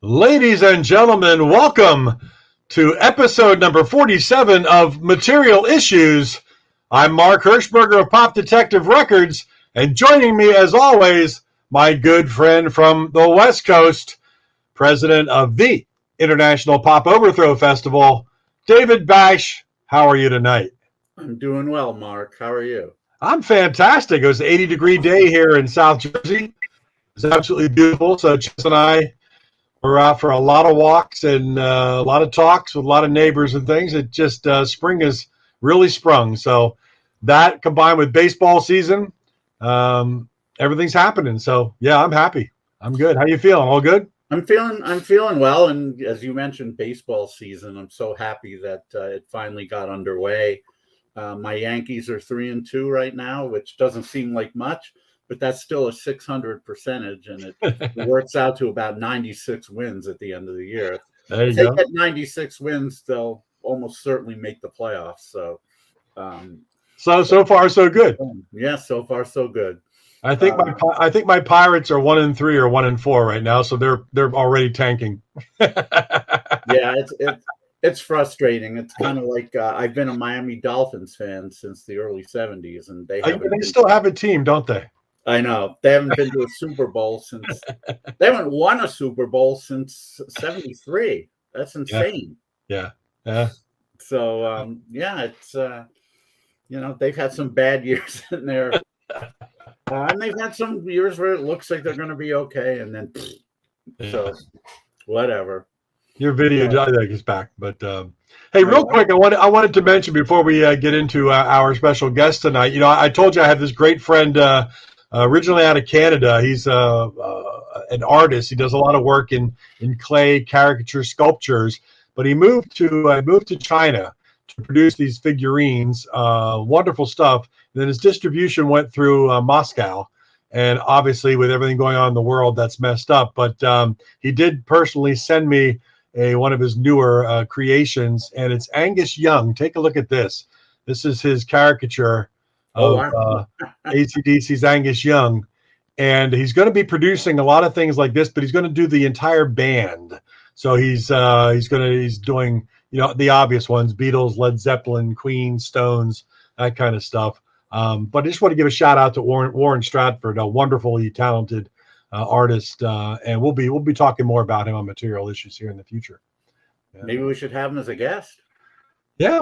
Ladies and gentlemen, welcome to episode number 47 of Material Issues. I'm Mark Hershberger of Pop Detective Records, and joining me as always, my good friend from the West Coast, president of the International Pop Overthrow Festival, David Bash. How are you tonight? I'm doing well, Mark. How are you? I'm fantastic. It was an 80-degree day here in South Jersey. It was absolutely beautiful. So Chess and I were out for a lot of walks and a lot of talks with a lot of neighbors and things. It just spring has really sprung. So that combined with baseball season, everything's happening. So yeah, I'm happy. I'm good. How you feeling? All good? I'm feeling well. And as you mentioned, baseball season. I'm so happy that it finally got underway. My Yankees are 3-2 right now, which doesn't seem like much, but that's still a 600 percentage, and it works out to about 96 wins at the end of the year. There you If they go. get 96 wins, they'll almost certainly make the playoffs. So far so good. Yeah, so far so good. I think my Pirates are 1-3 or 1-4 right now, so they're already tanking. Yeah, it's frustrating. It's kind of like I've been a Miami Dolphins fan since the early 70s, and they still have a team, don't they? I know. They haven't been to a Super Bowl since they haven't won a Super Bowl since 73. That's insane. Yeah. So it's they've had some bad years in there. And they've had some years where it looks like they're going to be okay, and then so whatever. Your video is back, but hey, real quick, I wanted to mention before we get into our special guest tonight. You know, I told you I have this great friend originally out of Canada. He's an artist. He does a lot of work in clay caricature sculptures, but he moved to China to produce these figurines. Wonderful stuff. And then his distribution went through Moscow. And obviously, with everything going on in the world, that's messed up. But he did personally send me one of his newer creations, and it's Angus Young. Take a look at this. This is his caricature of AC/DC's Angus Young. And he's going to be producing a lot of things like this, but he's going to do the entire band. So he's doing, the obvious ones: Beatles, Led Zeppelin, Queen, Stones, that kind of stuff. But I just want to give a shout out to Warren Stratford, a wonderfully talented artist, and we'll be talking more about him on Material Issues here in the future. Yeah. Maybe we should have him as a guest. Yeah,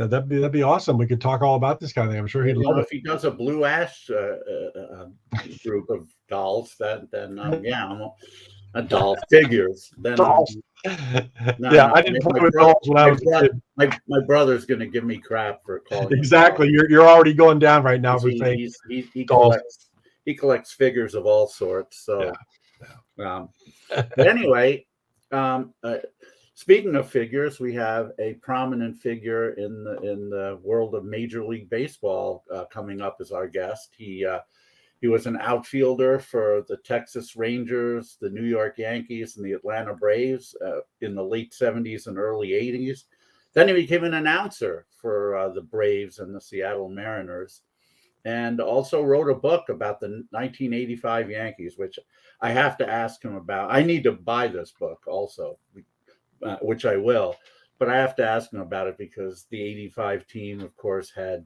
that'd be awesome. We could talk all about this kind of thing. I'm sure he'd love it. If he does a Blue Ash group of dolls, then I'm a doll figures. Then dolls. I didn't play with dolls when I was a kid. My brother's going to give me crap for calling. Exactly. You're already going down right now for saying he collects figures of all sorts. So, but anyway, speaking of figures, we have a prominent figure in the world of Major League Baseball coming up as our guest. He was an outfielder for the Texas Rangers, the New York Yankees, and the Atlanta Braves in the late 70s and early 80s. Then he became an announcer for the Braves and the Seattle Mariners, and also wrote a book about the 1985 Yankees, which I have to ask him about. I need to buy this book also, which I will, but I have to ask him about it because the 85 team, of course, had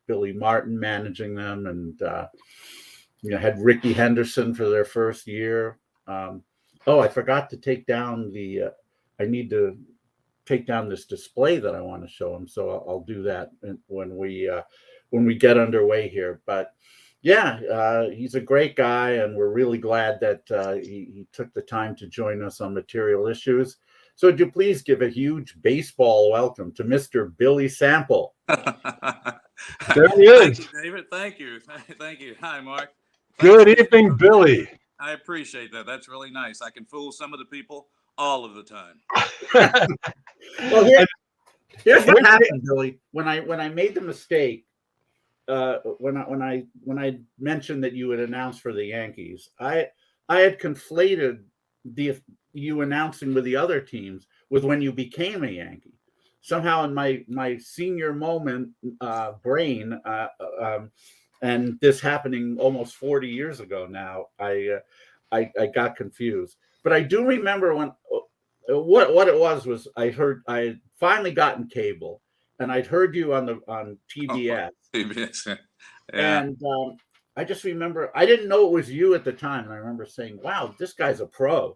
Billy Martin managing them, and had Ricky Henderson for their first year. I forgot to take down I need to take down this display that I want to show him, so I'll do that when we get underway here. But he's a great guy, and we're really glad that he took the time to join us on Material Issues. So would you please give a huge baseball welcome to Mr. Billy Sample. There he is. Thank you, David. Thank you. Thank you. Hi, Mark. Good evening, Billy. I appreciate that. That's really nice. I can fool some of the people all of the time. Well, here's what happened, Billy. When I made the mistake, when I mentioned that you would announce for the Yankees, I had conflated you announcing with the other teams with when you became a Yankee. Somehow in my senior moment brain, and this happening almost 40 years ago now, I got confused. But I do remember when what it was I had finally gotten cable, and I'd heard you on TBS. TBS. Yeah. And I just remember I didn't know it was you at the time, and I remember saying, "Wow, this guy's a pro."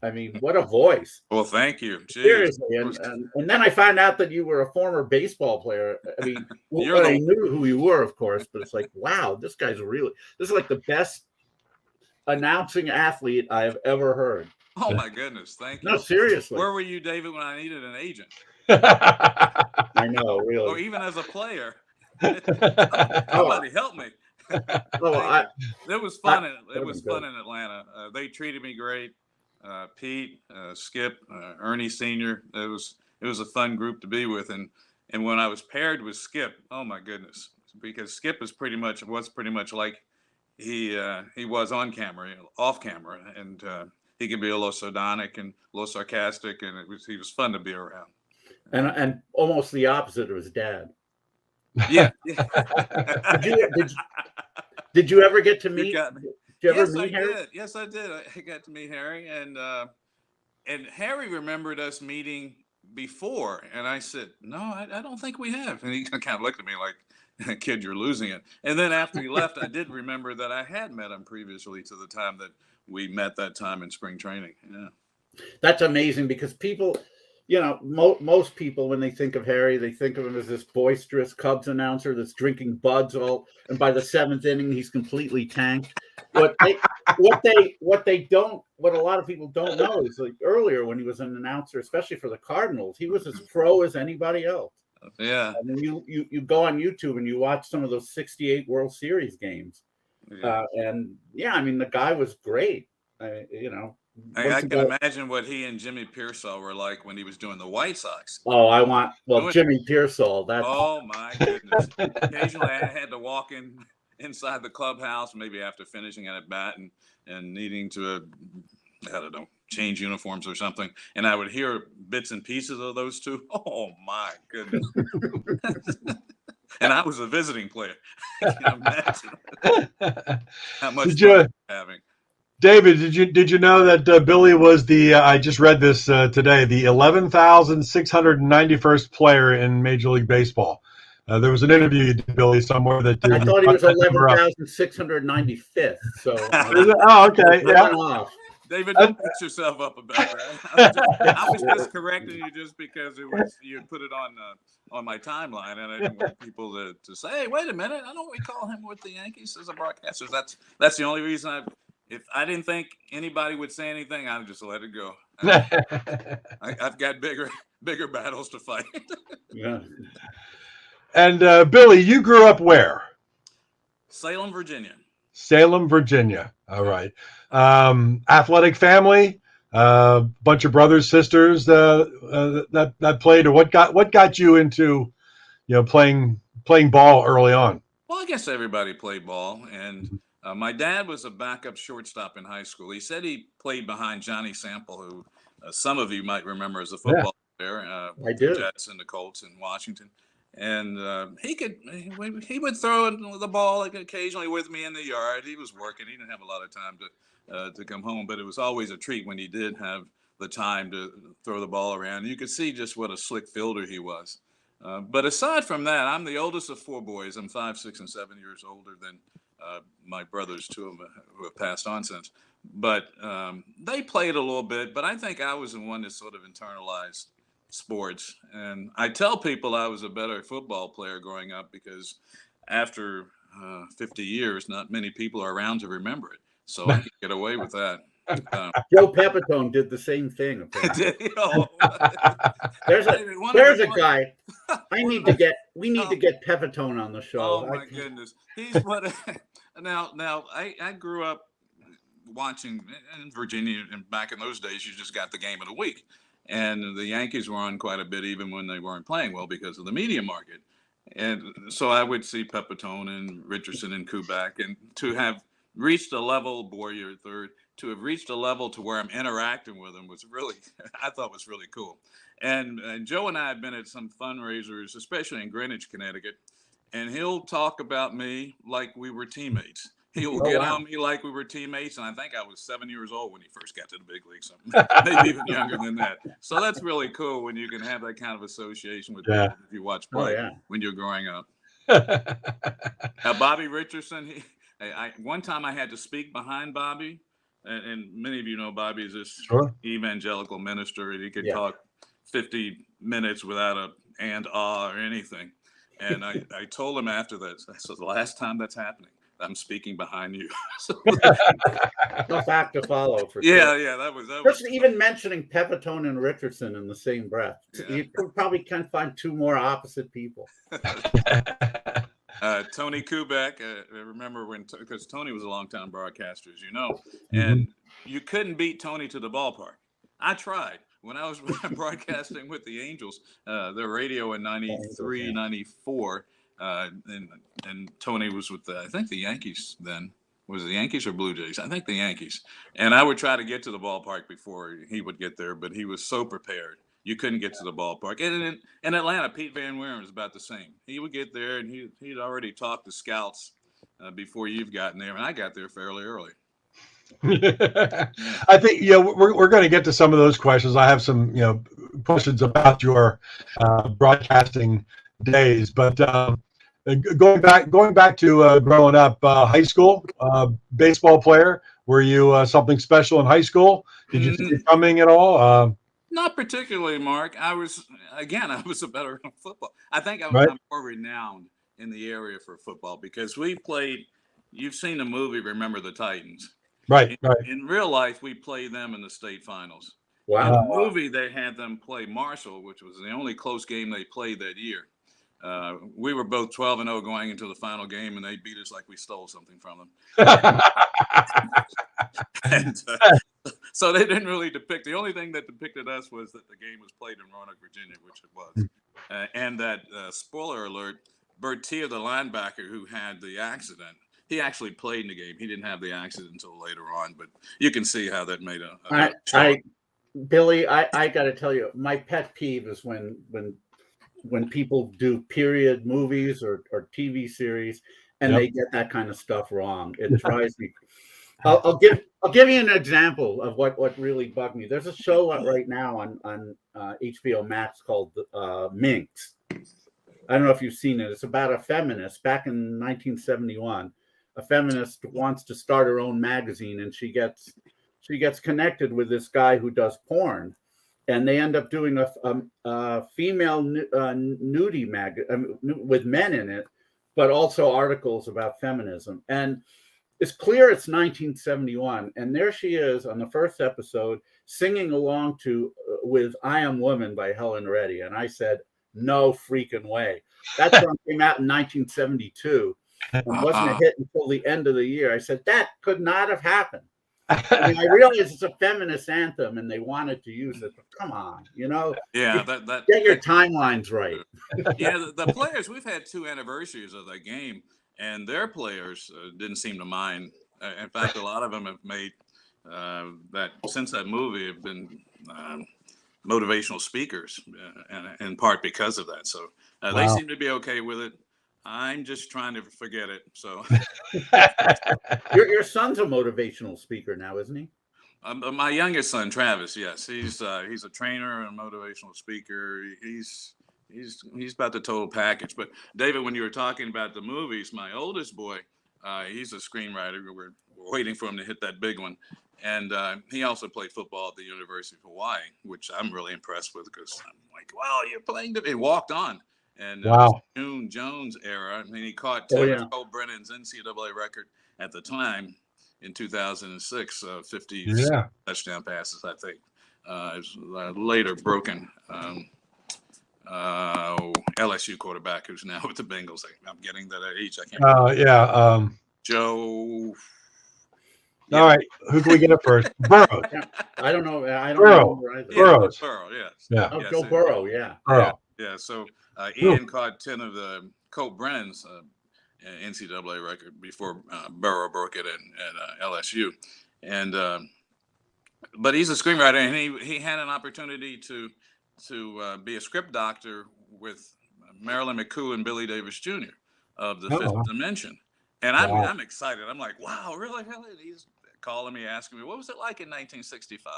I mean, what a voice! Well, thank you. Jeez. Seriously, and then I found out that you were a former baseball player. I mean, I knew who you were, of course, but it's like, wow, this is like the best announcing athlete I've ever heard. Oh my goodness, thank you. No, seriously. Where were you, David, when I needed an agent? I know, really. Or even as a player. Somebody help me. It was fun. It was fun in Atlanta. They treated me great. Pete, Skip, Ernie Sr. It was a fun group to be with, and when I was paired with Skip, oh my goodness, because Skip was pretty much like he was on camera, off camera, and he could be a little sardonic and a little sarcastic, and he was fun to be around. And almost the opposite of his dad. Yeah. Did you ever get to meet? Yes, I did. Yes, I did. I got to meet Harry, and Harry remembered us meeting before, and I said, "No, I don't think we have." And he kind of looked at me like, "Kid, you're losing it." And then after he left, I did remember that I had met him previously to the time that we met that time in spring training. Yeah, that's amazing because people. Most people, when they think of Harry, they think of him as this boisterous Cubs announcer that's drinking buds and by the seventh inning, he's completely tanked. What a lot of people don't know is like earlier when he was an announcer, especially for the Cardinals, he was as pro as anybody else. Yeah. I mean, you go on YouTube and you watch some of those 68 World Series games. Yeah. I mean, the guy was great. I can imagine what he and Jimmy Pearsall were like when he was doing the White Sox. Oh, Jimmy Pearsall. Oh my goodness! Occasionally, I had to walk inside the clubhouse, maybe after finishing at bat and needing to, I don't know, change uniforms or something, and I would hear bits and pieces of those two. Oh my goodness! And I was a visiting player. I can imagine how much fun I was having. David, did you know that Billy was I just read this today, the 11,691st player in Major League Baseball? There was an interview you did, Billy, somewhere that I thought he was 11,695th. So okay, yeah. David, don't beat yourself up about that. I was just correcting you just because you put it on my timeline, and I didn't want people to say, "Hey, wait a minute, I don't recall him with the Yankees as a broadcaster." That's the only reason if I didn't think anybody would say anything, I'd just let it go. I've got bigger battles to fight. Yeah. And Billy, you grew up where? Salem, Virginia. Salem, Virginia. All right. Athletic family, bunch of brothers, sisters that played. Or what got you into, playing ball early on? Well, I guess everybody played ball, and my dad was a backup shortstop in high school. He said he played behind Johnny Sample, who some of you might remember as a football player. I do. The Jets and the Colts in Washington. And he would throw the ball occasionally with me in the yard. He was working. He didn't have a lot of time to come home, but it was always a treat when he did have the time to throw the ball around. You could see just what a slick fielder he was. But aside from that, I'm the oldest of four boys. I'm 5, 6, and 7 years older than my brothers, two of them who have passed on since. But they played a little bit, but I think I was the one that sort of internalized sports. And I tell people I was a better football player growing up because after 50 years, not many people are around to remember it. So I could get away with that. Joe Pepitone did the same thing. There's a guy. We need to get Pepitone on the show. Oh my goodness. He's what now I grew up watching in Virginia, and back in those days you just got the game of the week. And the Yankees were on quite a bit even when they weren't playing well because of the media market. And so I would see Pepitone and Richardson and Kubak, and to have reached a level, Boyer third, to have reached a level to where I'm interacting with them was really, I thought was really cool. And Joe and I had been at some fundraisers, especially in Greenwich, Connecticut, and he'll talk about me like we were teammates. He will Oh, get wow. on me like we were teammates, and I think I was 7 years old when he first got to the big leagues, maybe even younger than that. So that's really cool when you can have that kind of association with people that you watch play when you're growing up. Bobby Richardson, one time I had to speak behind Bobby, and many of you know Bobby is this evangelical minister, and he could talk 50 minutes without a and or anything. And I told him after that, I said, the last time that's happening, I'm speaking behind you. Tough act to follow for sure. Yeah, that was just even mentioning Pepitone and Richardson in the same breath. You probably can't find two more opposite people. Tony Kubek, remember because Tony was a longtime broadcaster, as you know, and you couldn't beat Tony to the ballpark. I tried. When I was broadcasting with the Angels, their radio in 93, 94, and Tony was with, I think, the Yankees then. Was it the Yankees or Blue Jays? I think the Yankees. And I would try to get to the ballpark before he would get there, but he was so prepared. You couldn't get to the ballpark. And in Atlanta, Pete Van Wieren was about the same. He would get there, and he'd already talked to scouts before you've gotten there, and I got there fairly early. I think we're going to get to some of those questions. I have some questions about your broadcasting days, but going back to growing up, high school, baseball player. Were you something special in high school? Did you see it coming at all? Not particularly, Mark. I was a better at football. I think I'm more renowned in the area for football because we played. You've seen the movie Remember the Titans. Right. In real life, we played them in the state finals. Wow. In the movie, they had them play Marshall, which was the only close game they played that year. We were both 12-0 going into the final game, and they beat us like we stole something from them. And, so they didn't really depict. The only thing that depicted us was that the game was played in Roanoke, Virginia, which it was. And that, spoiler alert, Bertia, the linebacker who had the accident, he actually played in the game. He didn't have the accident until later on, but you can see how that made Billy, I got to tell you, my pet peeve is when people do period movies or TV series and they get that kind of stuff wrong. It drives me. I'll give you an example of what really bugged me. There's a show right now on HBO Max called Minx. I don't know if you've seen it. It's about a feminist back in 1971. A feminist wants to start her own magazine, and she gets connected with this guy who does porn, and they end up doing a female nudie magazine with men in it, but also articles about feminism. And it's clear it's 1971, and there she is on the first episode singing along with "I Am Woman" by Helen Reddy, and I said, no freaking way. That song came out in 1972 and wasn't a hit until the end of the year. I said, that could not have happened. I mean, I realize it's a feminist anthem and they wanted to use it, but come on, get your timelines right. The players, we've had 2 anniversaries of that game, and their players didn't seem to mind. In fact, a lot of them have made that since that movie have been motivational speakers, in part because of that. So they seem to be okay with it. I'm just trying to forget it. So your son's a motivational speaker now, isn't he? My youngest son, Travis, yes, he's a trainer and a motivational speaker. He's about the total package. But David, when you were talking about the movies, my oldest boy, he's a screenwriter. We're waiting for him to hit that big one. And he also played football at the University of Hawaii, which I'm really impressed with because I'm like, well, you're playing. He walked on. And June Jones era. I mean, he caught Tim Cole Brennan's NCAA record at the time in 2006, 50 touchdown passes, I think. It was later broken. LSU quarterback who's now with the Bengals. I'm getting that age. I can't. Joe. Yeah. All right, who can we get up first? Burrows. I don't know. Burrows. Burrow. Yes. Yeah. Oh, Joe Burrow. Yeah. Burrow. Yeah. So Ian caught 10 of the Colt Brennan's NCAA record before Burrow broke it at LSU, and but he's a screenwriter, and he had an opportunity to be a script doctor with Marilyn McCoo and Billy Davis Jr. of the Fifth Dimension. And Wow. I'm excited. I'm like, wow, really? Really? And he's calling me, asking me, what was it like in 1965?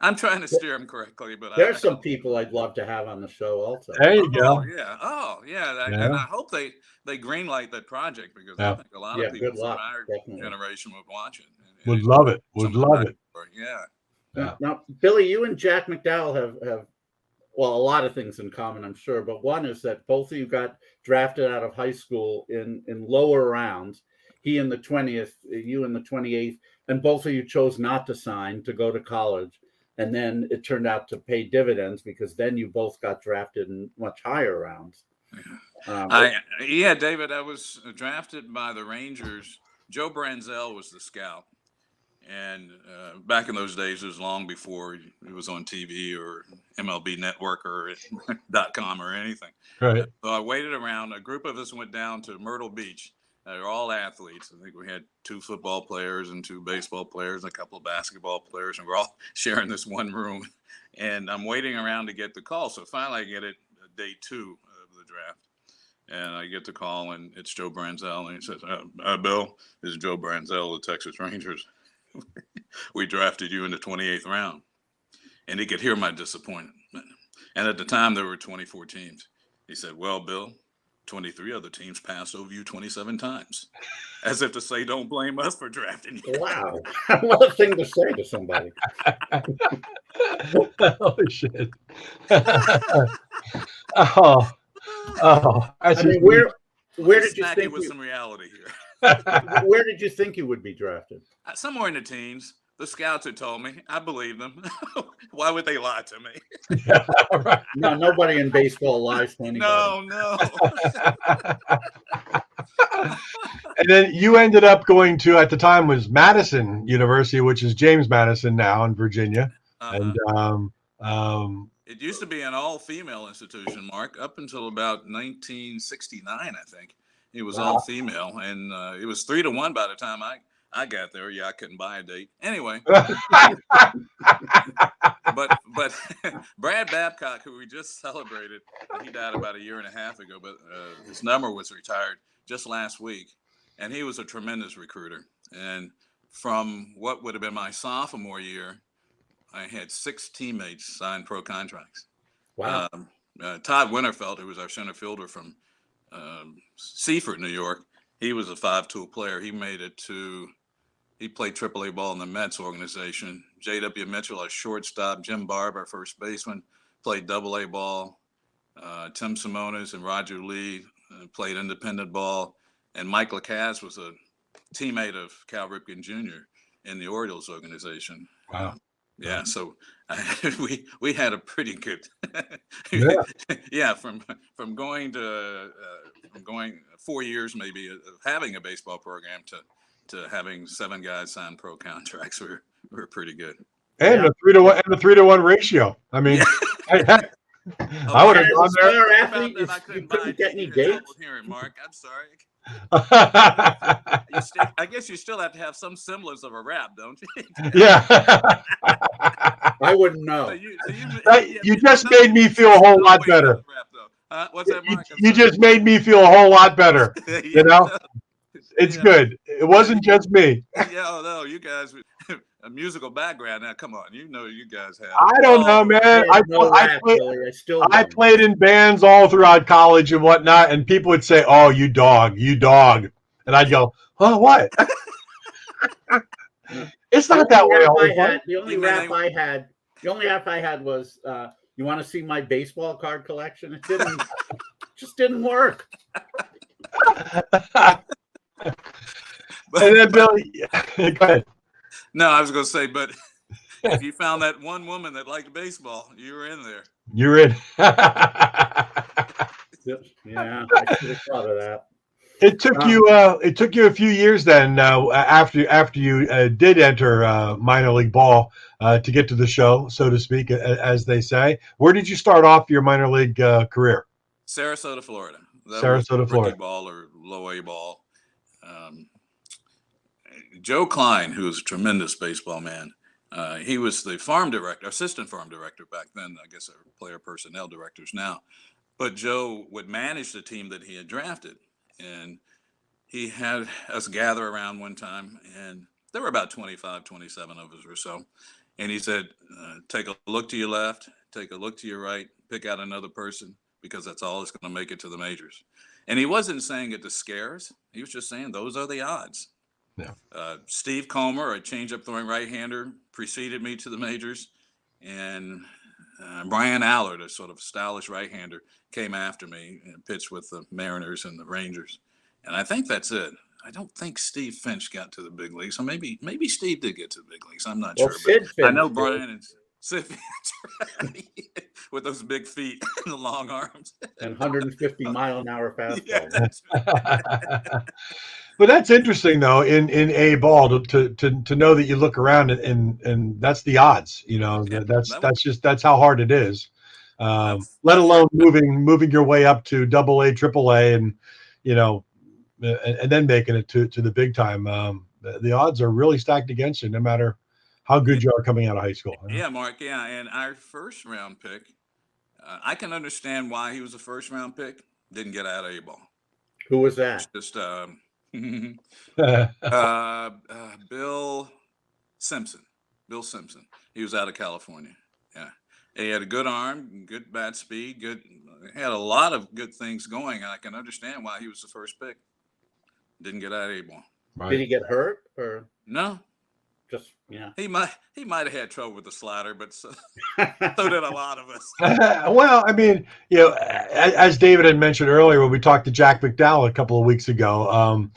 I'm trying to steer him correctly, but There's some people I'd love to have on the show also. There you go. Yeah. Yeah. And I hope they greenlight that project, because I Yeah. think a lot of people good from luck, our definitely. generation would watch it. Would love it. Would Some of love the it. Yeah. Yeah. Now, Billy, you and Jack McDowell have well, a lot of things in common, I'm sure, but one is that both of you got drafted out of high school in lower rounds. He in the 20th, you in the 28th, and both of you chose not to sign to go to college. And then it turned out to pay dividends, because then you both got drafted in much higher rounds. David, I was drafted by the Rangers. Joe Branzell was the scout. And back in those days, it was long before it was on TV or MLB Network or .com or anything. Right. So I waited around. A group of us went down to Myrtle Beach. They're all athletes. I think we had 2 football players and 2 baseball players, and a couple of basketball players, and we're all sharing this one room. And I'm waiting around to get the call. So finally I get it day 2 of the draft. And I get the call, and it's Joe Branzell. And he says, Bill, this is Joe Branzell of the Texas Rangers. We drafted you in the 28th round. And he could hear my disappointment. And at the time, there were 24 teams. He said, well, Bill, 23 other teams passed over you 27 times. As if to say, don't blame us for drafting you. Wow. What a thing to say to somebody. Holy shit. Oh. I mean, where did you think with some reality here? Where did you think you would be drafted? Somewhere in the teens. The scouts had told me. I believed them. Why would they lie to me? Yeah, right. No, nobody in baseball lies to anybody. No. And then you ended up going to, at the time, was Madison University, which is James Madison now in Virginia. And it used to be an all-female institution, Mark, up until about 1969, I think. It was all female, and it was 3-1 by the time I got there. Yeah, I couldn't buy a date. Anyway. But Brad Babcock, who we just celebrated, he died about 1.5 years ago, but his number was retired just last week. And he was a tremendous recruiter. And from what would have been my sophomore year, I had 6 teammates sign pro contracts. Wow. Todd Winterfeld, who was our center fielder from Seaford, New York, he was a 5-tool player. He played AAA ball in the Mets organization. J.W. Mitchell, a shortstop. Jim Barber, first baseman, played AA ball. Tim Simonis and Roger Lee played independent ball. And Mike Lacaze was a teammate of Cal Ripken Jr. in the Orioles organization. Wow. Yeah, so we had a pretty good from going 4 years maybe of having a baseball program to having 7 guys sign pro contracts. We're pretty good. And a 3-to-1 ratio. I mean, I would have gone there. Athlete, you couldn't get any dates. Here, Mark, I'm sorry. I guess you still have to have some semblance of a rap, don't you? Yeah. I wouldn't know. You just made me feel a whole lot better. What's that, Mark? You just made me feel a whole lot better. You know? It's good. It wasn't just me. Yeah, no, you guys, a musical background. Now, come on, you guys have. I don't know, man. I played in bands all throughout college and whatnot, and people would say, "Oh, you dog," and I'd go, "Oh, what?" It's not that way all the time. The only rap I had was, "You want to see my baseball card collection?" It just didn't work. And then Billy, go ahead. No, I was going to say, but if you found that one woman that liked baseball, you were in there. You're in. Yeah, I should have thought of that. It took you a few years then after you did enter minor league ball to get to the show, so to speak, as they say. Where did you start off your minor league career? Sarasota, Florida. Florida. Rookie ball or low A ball. Joe Klein, who was a tremendous baseball man, he was the assistant farm director back then. I guess they're player personnel directors now. but Joe would manage the team that he had drafted. And he had us gather around one time, and there were about 25, 27 of us or so. And he said, take a look to your left, take a look to your right, pick out another person, because that's all that's going to make it to the majors. And he wasn't saying it to scare us. He was just saying those are the odds. Yeah. Steve Comer, a changeup throwing right-hander, preceded me to the majors. And Brian Allard, a sort of stylish right-hander, came after me and pitched with the Mariners and the Rangers. And I think that's it. I don't think Steve Finch got to the big leagues. So maybe Steve did get to the big leagues. I'm not sure. Sid But I know Finch Brian and Sid Finch, right? With those big feet and the long arms. and 150-mile-an-hour fastball. Yeah, that's right. But that's interesting, though, in A ball to know that you look around and that's the odds. You know, Yeah, that's how hard it is. Let alone moving your way up to AA, AAA, and you know, and then making it to the big time. The odds are really stacked against you, no matter how good you are coming out of high school. Yeah, Mark. Yeah, and our first round pick, I can understand why he was a first round pick. Didn't get out of A ball. Who was that? Just Bill Simpson. Bill Simpson. He was out of California. Yeah, he had a good arm, good bat speed, good. Had a lot of good things going. I can understand why he was the first pick. Didn't get out of A ball. Right. Did he get hurt or No? just He might have had trouble with the slider, but so did a lot of us. Well, I mean, you know, as David had mentioned earlier when we talked to Jack McDowell a couple of weeks ago,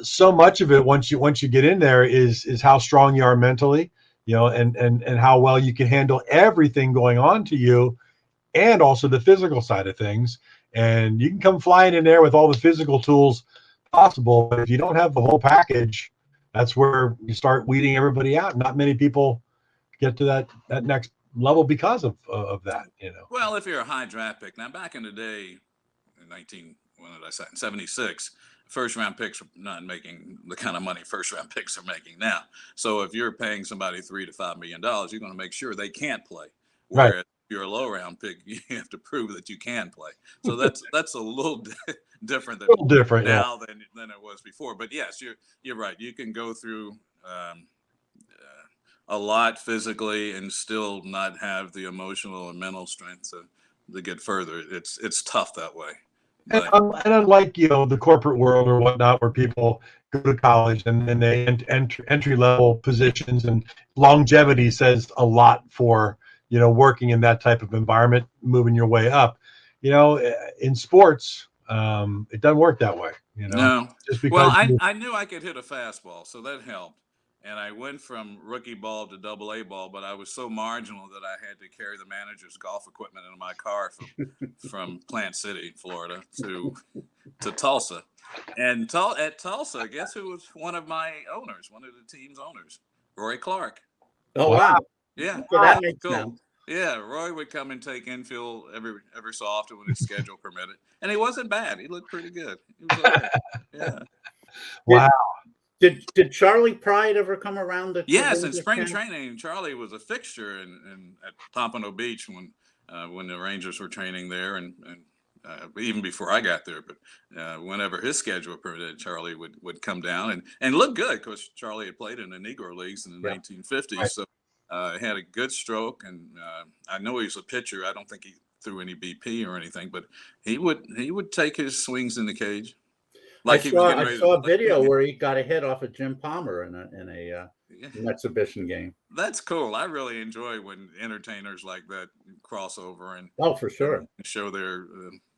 so much of it once you get in there is how strong you are mentally, you know, and how well you can handle everything going on to you, and also the physical side of things. And you can come flying in there with all the physical tools possible, but if you don't have the whole package, that's where you start weeding everybody out. Not many people get to that next level because of that, you know. Well, if you're a high draft pick, now back in the day, in 76, first round picks are not making the kind of money first round picks are making now. So if you're paying somebody $3 to $5 million, you're going to make sure they can't play. Whereas if you're a low round pick, you have to prove that you can play. So that's a little different now than it was before. But yes, you're right. You can go through a lot physically and still not have the emotional and mental strength to get further. It's tough that way. And unlike, you know, the corporate world or whatnot, where people go to college and then they entry level positions, and longevity says a lot for, you know, working in that type of environment, moving your way up. You know, in sports, it doesn't work that way. You know, no. Just because I knew I could hit a fastball, so that helped. And I went from rookie ball to AA ball, but I was so marginal that I had to carry the manager's golf equipment in my car from Plant City, Florida, to Tulsa. And at Tulsa, guess who was one of my owners, one of the team's owners? Roy Clark. Oh, wow. Yeah. So that makes cool. sense. Yeah, Roy would come and take infield every so often when his schedule permitted. And he wasn't bad. He looked pretty good. He was okay. Yeah. Wow. Did Charlie Pride ever come around? Yes, in spring training, Charlie was a fixture at Pompano Beach when the Rangers were training there, and even before I got there. But whenever his schedule permitted, Charlie would come down and look good, because Charlie had played in the Negro Leagues in the 1950s. Right. So he had a good stroke, and I know he was a pitcher. I don't think he threw any BP or anything, but he would take his swings in the cage. Like I saw a video where he got a hit off of Jim Palmer in an exhibition game. That's cool. I really enjoy when entertainers like that cross over and for sure, show their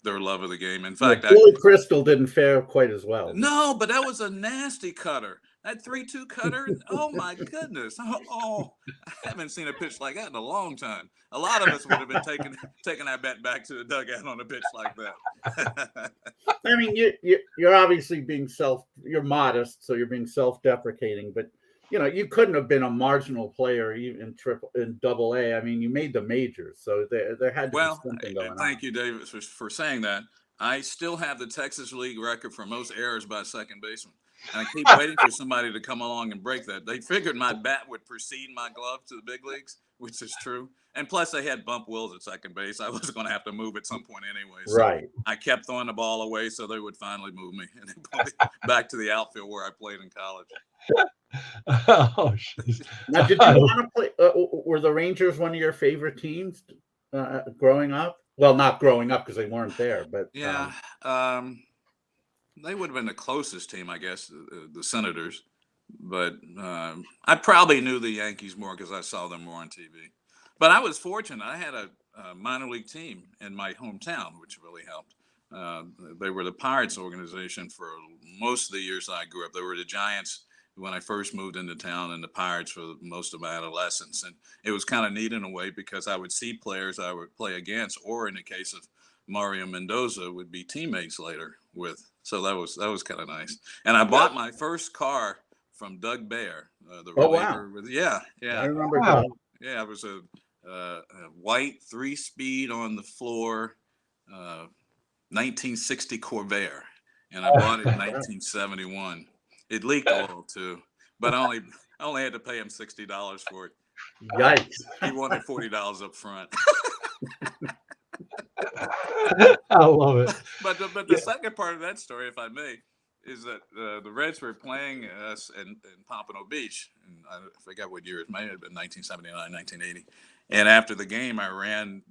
love of the game. In fact, Billy Crystal didn't fare quite as well. No, but that was a nasty cutter. That 3-2 cutter. Oh my goodness. Oh, I haven't seen a pitch like that in a long time. A lot of us would have been taking that bet back to the dugout on a pitch like that. I mean, you're obviously you're modest, so you're being self-deprecating, but you know, you couldn't have been a marginal player even in AA. I mean, you made the majors, so there had to be something going on. Thank you, David, for saying that. I still have the Texas League record for most errors by a second baseman. And I keep waiting for somebody to come along and break that. They figured my bat would precede my glove to the big leagues, which is true. And plus, they had Bump Wills at second base. I was going to have to move at some point anyway. So Right. I kept throwing the ball away so they would finally move me and then put me back to the outfield where I played in college. Oh, jeez. Now, did you want to play? Were the Rangers one of your favorite teams growing up? Well, not growing up because they weren't there, but yeah, they would have been the closest team, I guess, the Senators. But I probably knew the Yankees more because I saw them more on TV. But I was fortunate. I had a minor league team in my hometown, which really helped. They were the Pirates organization for most of the years I grew up. They were the Giants when I first moved into town, and the Pirates for most of my adolescence. And it was kind of neat in a way because I would see players I would play against, or in the case of Mario Mendoza, would be teammates later with. So that was kind of nice. And I bought my first car from Doug Baer, the reliever. Wow. Yeah. I remember Wow. Doug. Yeah, it was a white 3-speed on the floor, 1960 Corvair, and I bought it in 1971. It leaked oil too, but I only had to pay him $60 for it. Yikes! He wanted $40 up front. I love it. But the second part of that story, if I may, is that the Reds were playing us in Pompano Beach, and I forgot what year it may have been, 1979, 1980. And after the game, I ran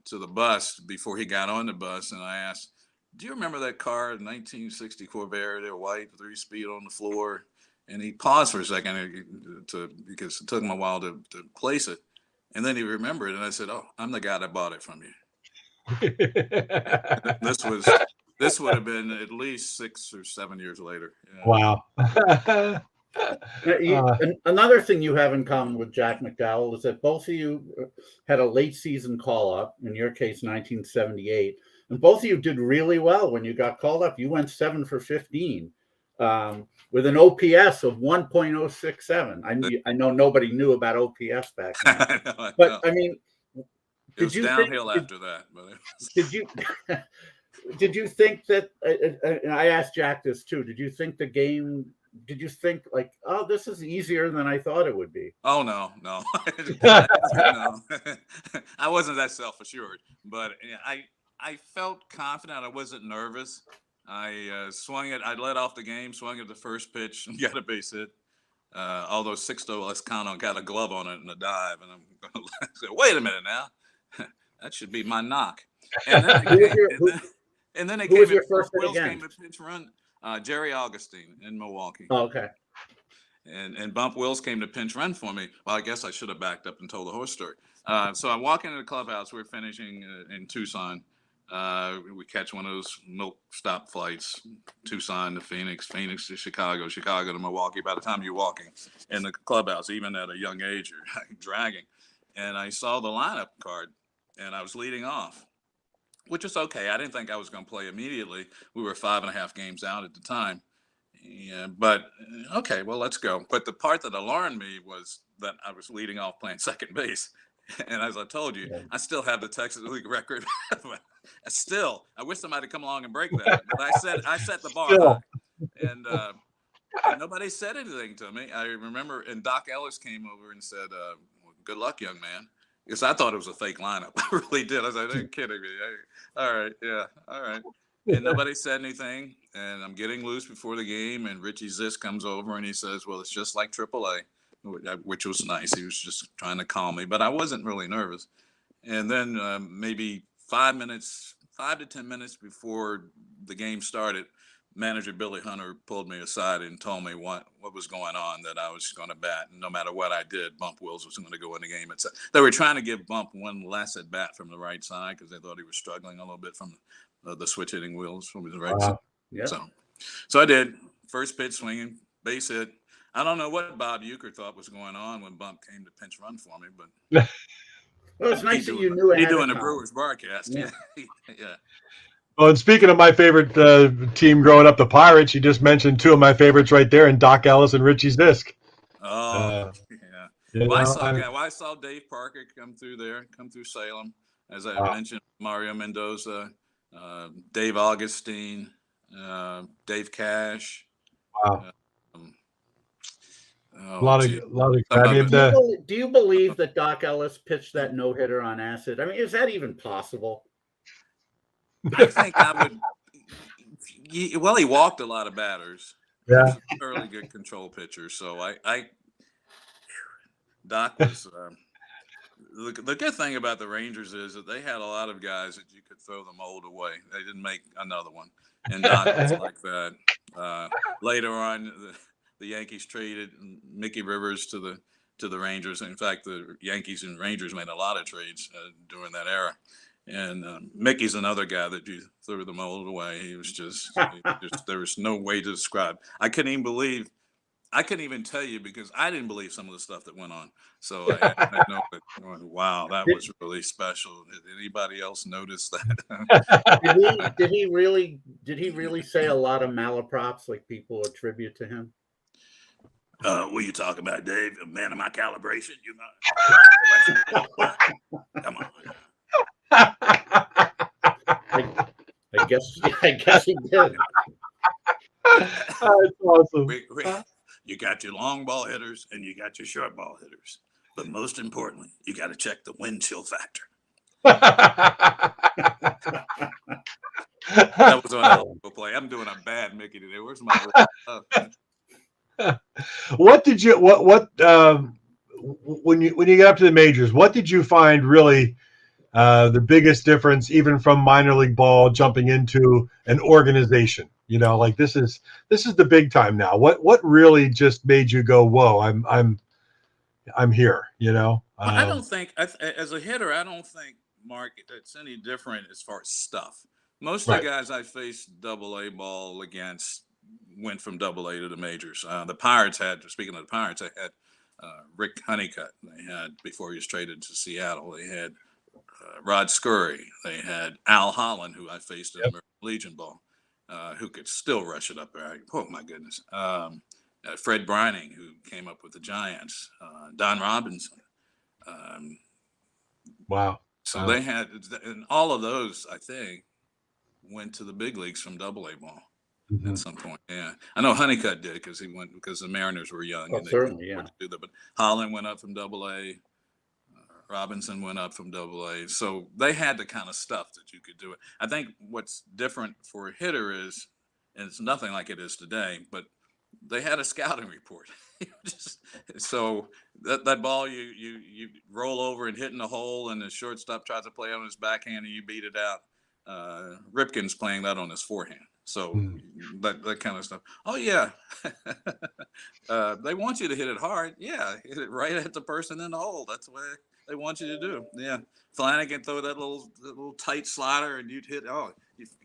to the bus before he got on the bus, and I asked, "Do you remember that car, 1960 Corvair, they're white, 3-speed on the floor?" And he paused for a second because it took him a while to place it. And then he remembered, and I said, "Oh, I'm the guy that bought it from you." This would have been at least 6 or 7 years later. Wow. Another thing you have in common with Jack McDowell is that both of you had a late season call up, in your case 1978, and both of you did really well when you got called up. You went 7 for 15 with an OPS of 1.067. I know nobody knew about OPS back then. But I mean, it was downhill after that. But did you think that, and I asked Jack this too, did you think like, oh, this is easier than I thought it would be? Oh, no. No. I wasn't that self-assured, but I felt confident. I wasn't nervous. I swung it. I led off the game, swung at the first pitch, and got a base hit. Although Sixto Lescano got a glove on it and a dive, and I'm going to say, wait a minute now. That should be my knock. And then they came in first came to pitch run. Jerry Augustine in Milwaukee. Oh, okay. And Bump Wills came to pinch run for me. Well, I guess I should have backed up and told the horse story. So I walk into the clubhouse. We're finishing in Tucson. We catch one of those milk stop flights, Tucson to Phoenix, Phoenix to Chicago, Chicago to Milwaukee. By the time you're walking in the clubhouse, even at a young age, you're dragging. And I saw the lineup card, and I was leading off, which was okay. I didn't think I was going to play immediately. We were 5.5 games out at the time. Yeah, but okay, well, let's go. But the part that alarmed me was that I was leading off playing second base. And as I told you, I still have the Texas League record. I wish somebody would come along and break that. But I set the bar high. And nobody said anything to me. I remember, and Doc Ellis came over and said, good luck, young man. Because I thought it was a fake lineup. I really did. I was like, they're kidding me. All right, yeah, all right. And nobody said anything. And I'm getting loose before the game. And Richie Zisk comes over and he says, well, it's just like AAA, which was nice. He was just trying to calm me. But I wasn't really nervous. And then maybe 5 to 10 minutes before the game started, manager Billy Hunter pulled me aside and told me what was going on, that I was going to bat. And no matter what I did, Bump Wills was going to go in the game. They were trying to give Bump one less at bat from the right side because they thought he was struggling a little bit from the switch hitting wheels from the right side. Yeah. So I did. First pitch swinging, base hit. I don't know what Bob Uecker thought was going on when Bump came to pinch run for me, but well, it's nice that you knew it. He's doing the Brewers broadcast. Yeah. Yeah. Well, and speaking of my favorite team growing up, the Pirates, you just mentioned two of my favorites right there, and Doc Ellis and Richie Zisk. Oh, yeah. Well, I saw Dave Parker come through Salem, as I mentioned, Mario Mendoza, Dave Augustine, Dave Cash. Wow. Oh, A lot gee. of. Some I of mean, it. Do you believe that Doc Ellis pitched that no-hitter on acid? I mean, is that even possible? I think I would. Well, he walked a lot of batters. He yeah. was a fairly good control pitcher. So Doc was. The good thing about the Rangers is that they had a lot of guys that you could throw the mold away. They didn't make another one, and Doc was like that. Later on, the Yankees traded Mickey Rivers to the Rangers. In fact, the Yankees and Rangers made a lot of trades during that era. And Mickey's another guy that you threw the mold away. He was just there was no way to describe. I couldn't even tell you because I didn't believe some of the stuff that went on. So I know that, wow, that was really special. Did anybody else notice that? Did he really say a lot of malaprops like people attribute to him? What you talking about, Dave? A man of my calibration? You know? Come on. I guess he did. That's awesome. You got your long ball hitters and you got your short ball hitters. But most importantly, you got to check the wind chill factor. That was on a play. I'm doing a bad Mickey today. Where's my What did you when you get up to the majors, what did you find really the biggest difference, even from minor league ball jumping into an organization? You know, like this is the big time now. What really just made you go, whoa, I'm here? You know, I don't think as a hitter, I don't think, Mark, it's any different as far as stuff. Most of the guys I faced Double-A ball against went from Double-A to the majors. The Pirates speaking of the Pirates, they had Rick Honeycutt. They had, before he was traded to Seattle, they had Rod Scurry. They had Al Holland, who I faced in American Legion ball, who could still rush it up there. Oh my goodness. Fred Brining, who came up with the Giants. Don Robinson. wow. So they had, and all of those, I think, went to the big leagues from Double-A ball at some point. Yeah, I know Honeycutt did because the Mariners were young. Oh, and they certainly, yeah. do that. But Holland went up from Double-A. Robinson went up from Double-A. So they had the kind of stuff that you could do it. I think what's different for a hitter is, and it's nothing like it is today, but they had a scouting report. So that ball you roll over and hit in the hole, and the shortstop tries to play on his backhand and you beat it out. Ripken's playing that on his forehand. So that kind of stuff. Oh yeah. They want you to hit it hard. Yeah, hit it right at the person in the hole. That's the way they want you to do. Yeah, Flanagan throw that little tight slider and you'd hit.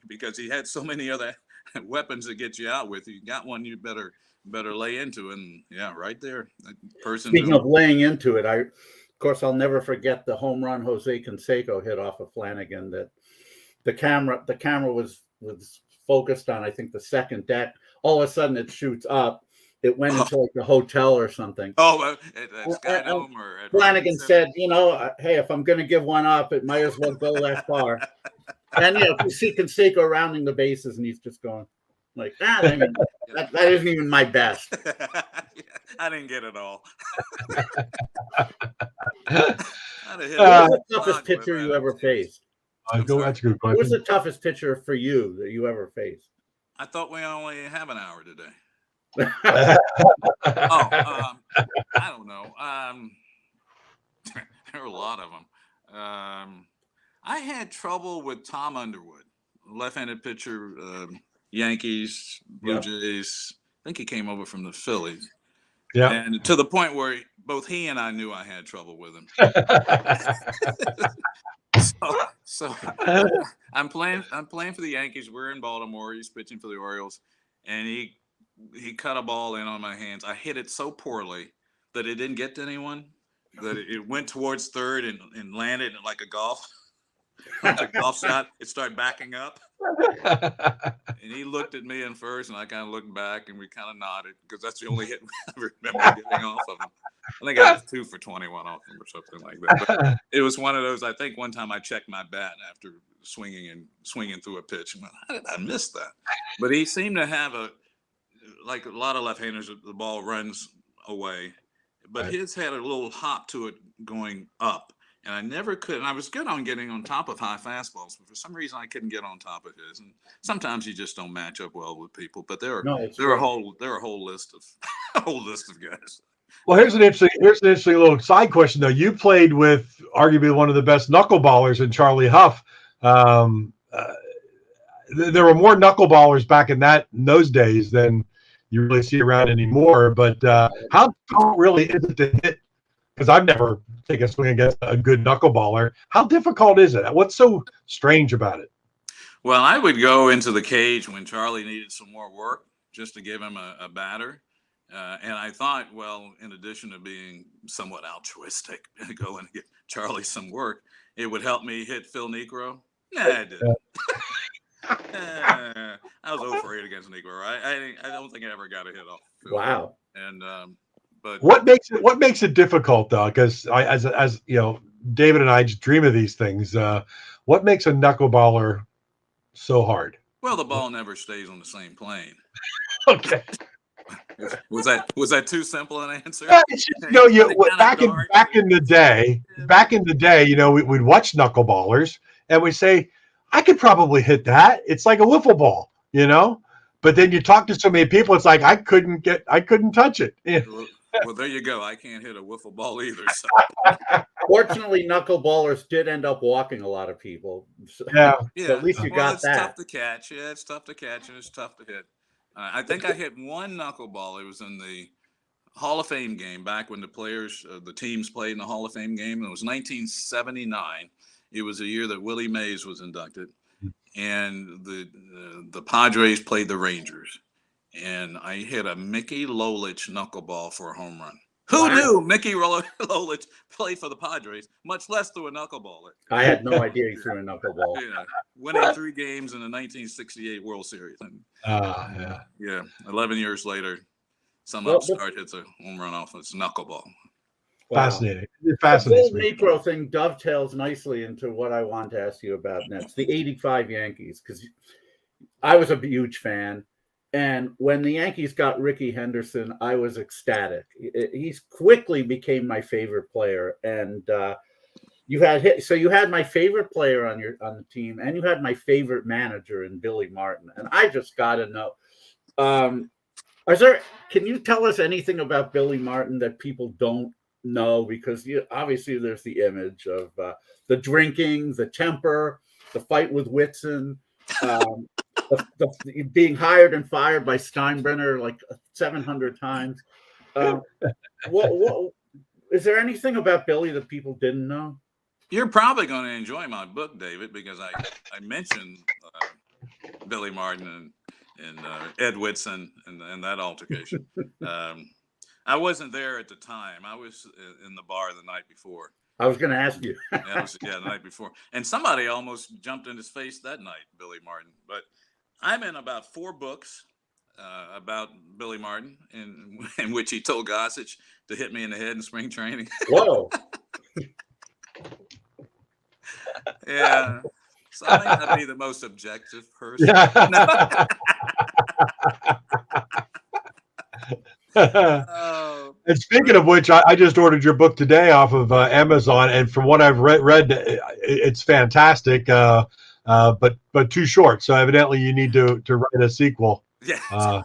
Because he had so many other weapons to get you out with. You got one, you better lay into, and yeah, right there. That person. Speaking of laying into it, of course I'll never forget the home run Jose Canseco hit off of Flanagan. That the camera was focused on, I think, the second deck. All of a sudden it shoots up. It went into like the hotel or something. Oh, at Skydome or at Flanagan said, hey, if I'm going to give one up, it might as well go that far. And you see Canseco rounding the bases, and he's just going like, that isn't even my best. I didn't get it all. Who was the toughest pitcher you ever faced? That's a good question. Who was the toughest pitcher for you that you ever faced? I thought we only have an hour today. Oh, I don't know. There were a lot of them. I had trouble with Tom Underwood, left-handed pitcher, Yankees, Blue Jays. I think he came over from the Phillies. Yeah. And to the point where both he and I knew I had trouble with him. So I'm playing for the Yankees. We're in Baltimore. He's pitching for the Orioles, and he cut a ball in on my hands. I hit it so poorly that it didn't get to anyone. That it went towards third and landed like a golf shot. It started backing up, and he looked at me in first, and I kind of looked back, and we kind of nodded because that's the only hit I remember getting off of him. I think I was 2 for 21 off him or something like that. But it was one of those. I think one time I checked my bat after swinging through a pitch. How did I miss that? But he seemed to have a like a lot of left-handers, the ball runs away, but Right. his had a little hop to it going up. And I never could. And I was good on getting on top of high fastballs, but for some reason I couldn't get on top of his. And sometimes you just don't match up well with people. But there No, are a whole list of a whole list of guys. Well, here's an interesting little side question though. You played with arguably one of the best knuckleballers in Charlie Huff. Um, there were more knuckleballers back in those days than you really see around anymore. But how difficult really is it to hit? Because I've never taken a swing against a good knuckleballer. How difficult is it? What's so strange about it? Well, I would go into the cage when Charlie needed some more work just to give him a batter. And I thought, well, in addition to being somewhat altruistic, go and get Charlie some work, it would help me hit Phil Negro. Nah, it didn't. I was 0 for 8 against Negro. I don't think I ever got a hit off Phil. Wow. And but what makes it difficult though? Because as you know, David and I just dream of these things. What makes a knuckleballer so hard? Well, the ball never stays on the same plane. Okay. Was that too simple an answer? It's just, back in the day, you know, we'd watch knuckleballers and we say, I could probably hit that. It's like a wiffle ball, you know. But then you talk to so many people, it's like I couldn't touch it. Yeah. Well, there you go. I can't hit a wiffle ball either. So. Fortunately, knuckleballers did end up walking a lot of people. So, yeah. So at least you got it's that. Tough to catch. Yeah, it's tough to catch and it's tough to hit. I think I hit one knuckleball. It was in the Hall of Fame game back when the teams played in the Hall of Fame game. And it was 1979. It was a year that Willie Mays was inducted, and the Padres played the Rangers. And I hit a Mickey Lolich knuckleball for a home run. Who knew Mickey Lolich played for the Padres, much less threw a knuckleball? I had no idea he threw a knuckleball. Yeah, winning 3 games in the 1968 World Series. Yeah. 11 years later, some upstart hits a home run off its knuckleball. Wow. Fascinating. It fascinates me. The Negro thing dovetails nicely into what I want to ask you about next. The '85 Yankees, because I was a huge fan. And when the Yankees got Rickey Henderson, I was ecstatic. He quickly became my favorite player. And you had my favorite player on the team, and you had my favorite manager in Billy Martin. And I just got to know, can you tell us anything about Billy Martin that people don't know? Because obviously there's the image of the drinking, the temper, the fight with Whitson. The being hired and fired by Steinbrenner like 700 times. What is there anything about Billy that people didn't know? You're probably going to enjoy my book, David, because I mentioned Billy Martin and Ed Whitson and that altercation. I wasn't there at the time. I was in the bar the night before. I was going to ask you. The night before. And somebody almost jumped in his face that night, Billy Martin. But I'm in about 4 books about Billy Martin, in which he told Gossage to hit me in the head in spring training. Whoa. Yeah. So I may not be the most objective person. And speaking of which, I just ordered your book today off of Amazon, and from what I've read, it's fantastic, but too short. So evidently, you need to write a sequel. Yeah,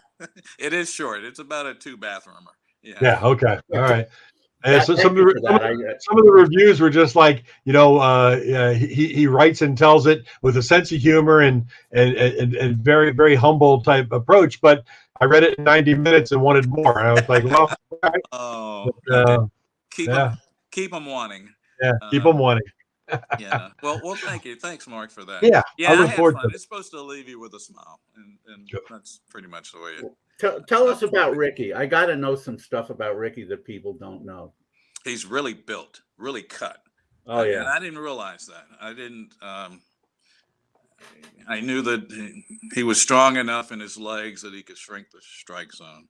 it is short. It's about a 2-bathroomer. Yeah. Okay. All right. And so some of the reviews were just like, he writes and tells it with a sense of humor and very, very humble type approach. But I read it in 90 minutes and wanted more. And I was like, well, all right. Keep them wanting. Yeah, keep them wanting. Yeah. Well, thank you. Thanks, Mark, for that. Yeah. I look forward to it. It's supposed to leave you with a smile, and that's pretty much the way it. Tell us about Rickey. I got to know some stuff about Rickey that people don't know. He's really built, really cut. Oh yeah. And I didn't realize that. I didn't. I knew that he was strong enough in his legs that he could shrink the strike zone.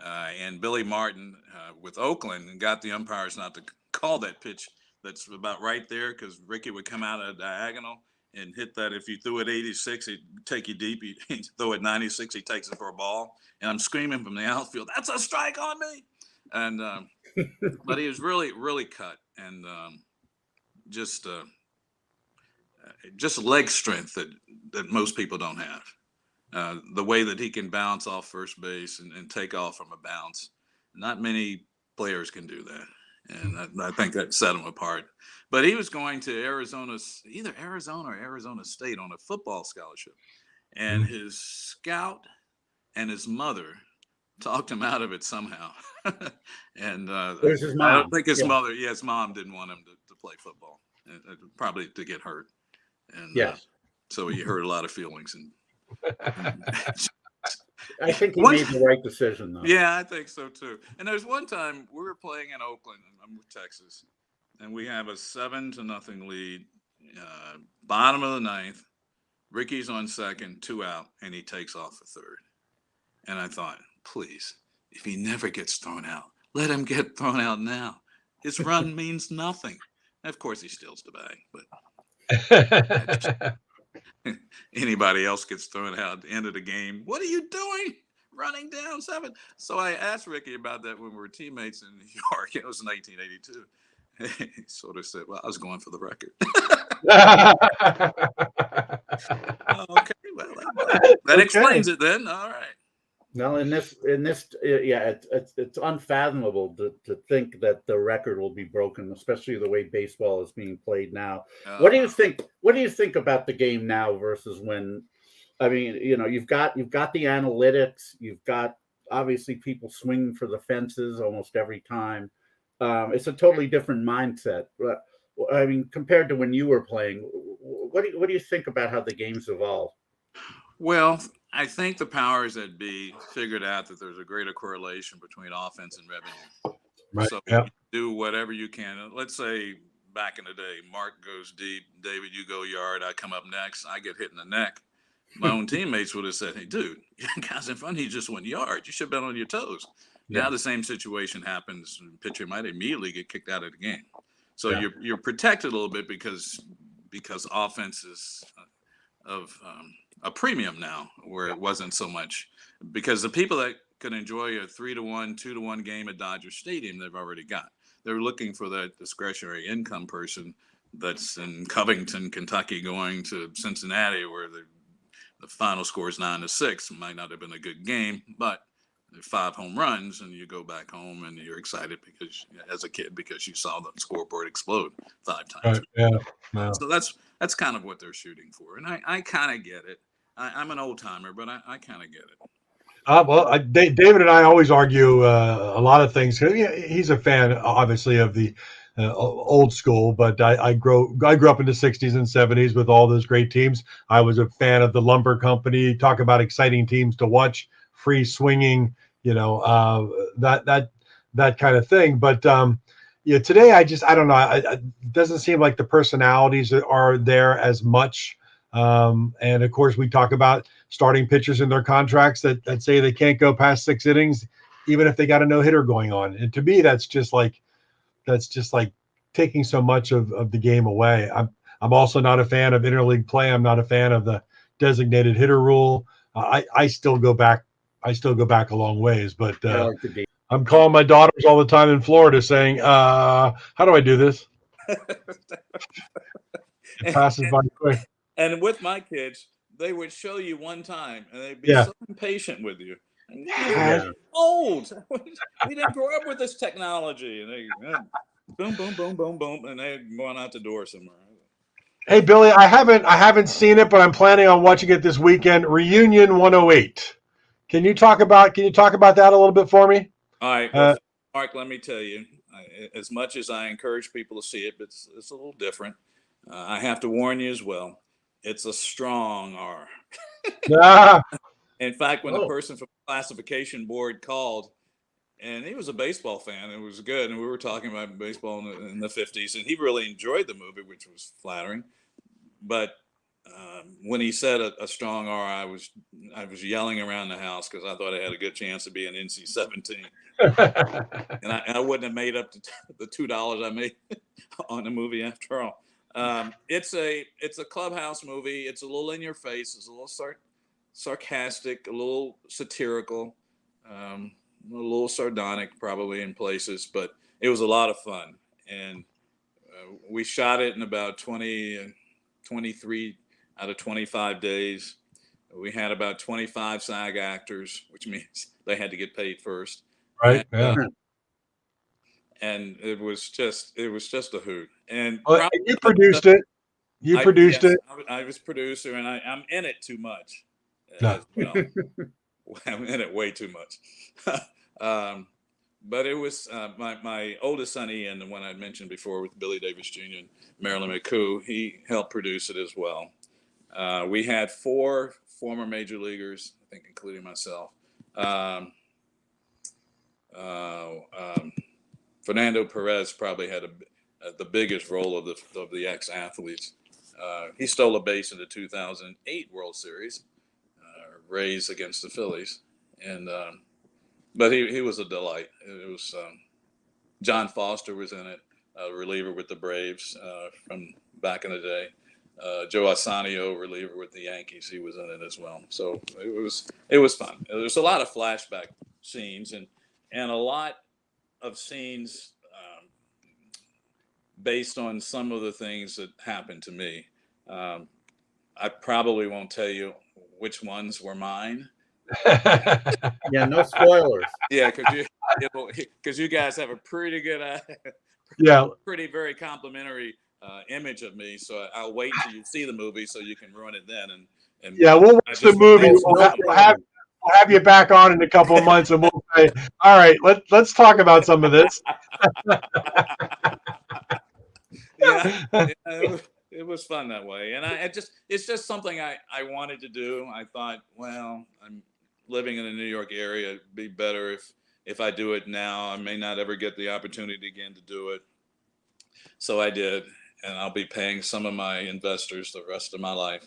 And Billy Martin with Oakland got the umpires not to call that pitch that's about right there, because Rickey would come out at a diagonal and hit that. If you threw it 86, he'd take you deep. He'd throw it 96, he takes it for a ball. And I'm screaming from the outfield, "That's a strike on me!" And but he was really, really cut, and just leg strength that most people don't have. The way that he can bounce off first base and take off from a bounce, not many players can do that. And I think that set him apart. But he was going to either Arizona or Arizona State on a football scholarship. And his scout and his mother talked him out of it somehow. And There's his mom. I don't think his mom didn't want him to play football, probably to get hurt. And so he hurt a lot of feelings. And I think he made the right decision, though. Yeah, I think so too. And there's one time we were playing in Oakland, I'm with Texas, and we have a 7-0 lead, bottom of the ninth. Ricky's on second, 2 out, and he takes off for third. And I thought, please, if he never gets thrown out, let him get thrown out now. His run means nothing. And of course, he steals the bag, but anybody else gets thrown out at the end of the game. What are you doing? Running down 7. So I asked Ricky about that when we were teammates in New York. It was in 1982. He sort of said, "Well, I was going for the record." Okay, well, that explains it then. All right. No, in this, it's unfathomable to think that the record will be broken, especially the way baseball is being played now. What do you think? What do you think about the game now versus when? I mean, you've got the analytics, you've got obviously people swinging for the fences almost every time. It's a totally different mindset. But I mean, compared to when you were playing, what do you think about how the game's evolved? Well, I think the powers that be figured out that there's a greater correlation between offense and revenue. Right. So you do whatever you can. Let's say back in the day, Mark goes deep, David, you go yard, I come up next, I get hit in the neck. My own teammates would have said, "Hey, dude, guys in front of you just went yard. You should have been on your toes." Yeah. Now the same situation happens. The pitcher might immediately get kicked out of the game. So you're protected a little bit because offense is of a premium now, where it wasn't so much. Because the people that could enjoy a 3-1, 2-1 game at Dodger Stadium, they've already got. They're looking for that discretionary income person that's in Covington, Kentucky, going to Cincinnati, where the final score is 9-6. It might not have been a good game, but 5 home runs, and you go back home and you're excited because, as a kid, because you saw the scoreboard explode 5 times. Right. So that's kind of what they're shooting for, and I kind of get it. I'm an old timer, but I kind of get it. David and I always argue a lot of things. He's a fan, obviously, of the old school, but I grew up in the 60s and 70s with all those great teams. I was a fan of the Lumber Company. Talk about exciting teams to watch, free swinging, that kind of thing. But today I don't know. It doesn't seem like the personalities are there as much. And of course, we talk about starting pitchers in their contracts that say they can't go past 6 innings, even if they got a no-hitter going on. And to me, that's just like taking so much of the game away. I'm also not a fan of interleague play. I'm not a fan of the designated hitter rule. I still go back a long ways, but I'm calling my daughters all the time in Florida saying, how do I do this? It passes by quick. And with my kids, they would show you one time, and they'd be so impatient with you. You're old. We didn't grow up with this technology. And they boom, boom, boom, boom, boom, and they're going out the door somewhere. Hey, Billy, I haven't seen it, but I'm planning on watching it this weekend. Reunion 108. Can you talk about that a little bit for me? All right, well, Mark. Let me tell you, as much as I encourage people to see it, but it's a little different. I have to warn you as well. It's a strong R. In fact, when the person from the classification board called, and he was a baseball fan, it was good, and we were talking about baseball in the 50s, and he really enjoyed the movie, which was flattering. But when he said a strong R, I was yelling around the house because I thought I had a good chance to be an NC-17. And I wouldn't have made up the $2 I made on the movie after all. It's a clubhouse movie. It's a little in your face. It's a little sarcastic, a little satirical, a little sardonic probably in places, but it was a lot of fun. And we shot it in about 23 out of 25 days. We had about 25 SAG actors, which means they had to get paid first. Right. And, Yeah. And it was just a hoot. And you produced it. You produced it. I was producer, and I'm in it too much No. as well. I'm in it way too much. But it was my oldest son Ian, the one I mentioned before with Billy Davis Jr. and Marilyn McCoo. He helped produce it as well. We had 4 former major leaguers, I think, including myself. Fernando Perez probably had the biggest role of the ex-athletes. He stole a base in the 2008 World Series, Rays against the Phillies, and but he was a delight. It was John Foster was in it, a reliever with the Braves from back in the day. Joe Arsanio, reliever with the Yankees, he was in it as well. So it was fun. There was a lot of flashback scenes and a lot of scenes based on some of the things that happened to me. I probably won't tell you which ones were mine. Yeah, no spoilers. Yeah, because you guys have a pretty good, very complimentary image of me. So I'll wait till you see the movie so you can ruin it then. And we'll watch the movie. We'll have you back on in a couple of months, and we'll say, all right, let's talk about some of this. It was fun that way, and it's just something I wanted to do. I thought, well, I'm living in the New York area. It'd be better if I do it now. I may not ever get the opportunity again to do it, so I did, and I'll be paying some of my investors the rest of my life.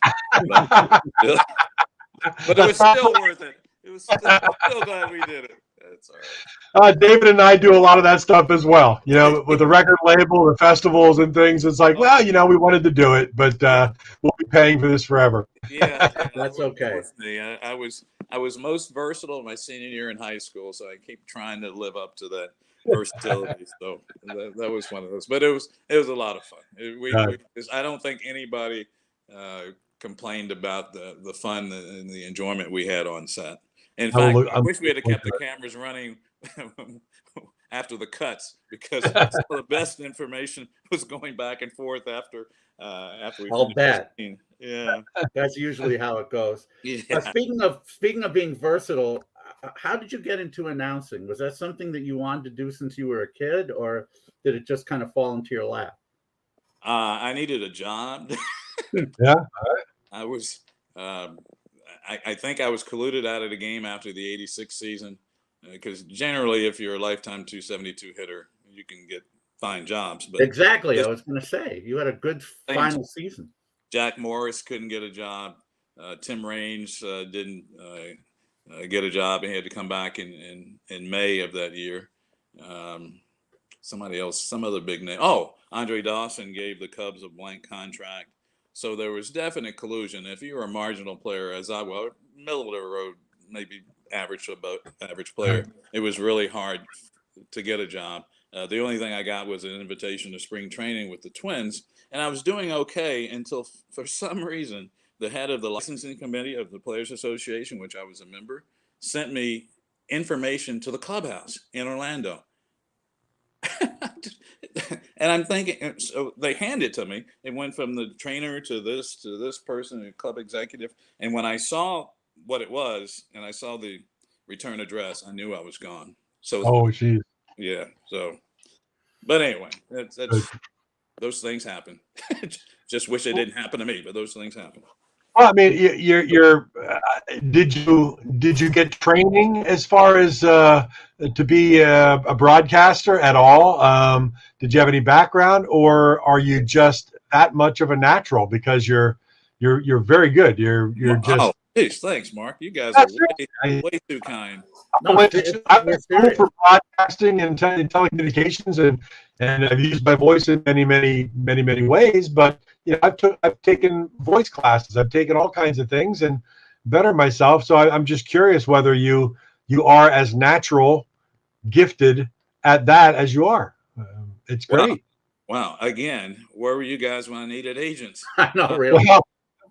But it was still worth it. It was still glad we did it. That's all right. David and I do a lot of that stuff as well. You know, with the record label, the festivals and things. It's like, well, you know, we wanted to do it, but we'll be paying for this forever. Yeah, that's okay. With me. I was most versatile my senior year in high school, so I keep trying to live up to that versatility. So that was one of those. But it was a lot of fun. I don't think anybody complained about the fun and the enjoyment we had on set. In fact, I wish we had kept the cameras running after the cuts, because some of the best information was going back and forth after we. I'll bet. Yeah, that's usually how it goes. Yeah. Speaking of being versatile, how did you get into announcing? Was that something that you wanted to do since you were a kid, or did it just kind of fall into your lap? I needed a job. Yeah, I was. I think I was colluded out of the game after the '86 season, because generally, if you're a lifetime 272 hitter, you can get fine jobs. But exactly, I was going to say you had a good final season. Jack Morris couldn't get a job. Tim Raines didn't get a job, and he had to come back in May of that year. Somebody else, some other big name. Oh, Andre Dawson gave the Cubs a blank contract. So there was definite collusion. If you were a marginal player, as I was, middle of the road, maybe average player, it was really hard to get a job. The only thing I got was an invitation to spring training with the Twins, and I was doing okay until, for some reason, the head of the licensing committee of the Players Association, which I was a member, sent me information to the clubhouse in Orlando. And I'm thinking, so they hand it to me. It went from the trainer to this person, a club executive. And when I saw what it was, and I saw the return address, I knew I was gone. So, geez. Yeah. So, but anyway, that's those things happen. Just wish it didn't happen to me, but those things happen. Well, I mean, did you get training as far as to be a broadcaster at all? Did you have any background, or are you just that much of a natural because you're very good? You're just. Oh, geez, thanks, Mark. You guys are way too kind. I went to school for broadcasting and telecommunications, and I've used my voice in many ways. But I've taken voice classes, I've taken all kinds of things and better myself. So I'm just curious whether you are as natural, gifted at that as you are. It's great. Wow. Again, where were you guys when I needed agents? I know, really. Well,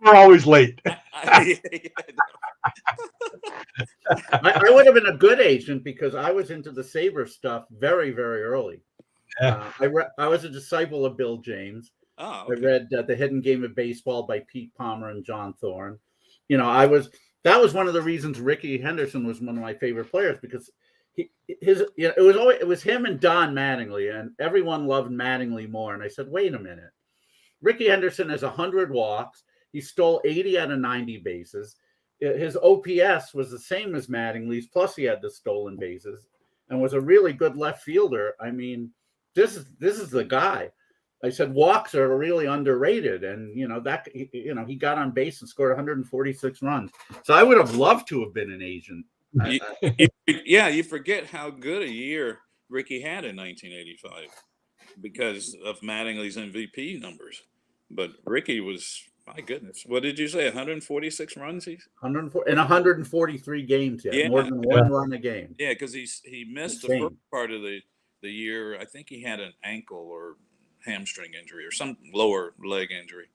we're always late. I would have been a good agent because I was into the Sabre stuff very, very early. Yeah. I was a disciple of Bill James. Oh, I read The Hidden Game of Baseball by Pete Palmer and John Thorne. That was one of the reasons Rickey Henderson was one of my favorite players, because it was him and Don Mattingly, and everyone loved Mattingly more. And I said, wait a minute, Rickey Henderson has 100 walks. He stole 80 out of 90 bases. His OPS was the same as Mattingly's, plus he had the stolen bases, and was a really good left fielder. I mean, this is the guy. I said walks are really underrated, and he got on base and scored 146 runs. So I would have loved to have been an agent. You forget how good a year Rickey had in 1985 because of Mattingly's MVP numbers. But Rickey was, my goodness, what did you say? 146 runs? 104 in 143 games. Yeah, more than one run a game. Yeah, because he missed the first part of the year. I think he had an ankle or hamstring injury or some lower leg injury,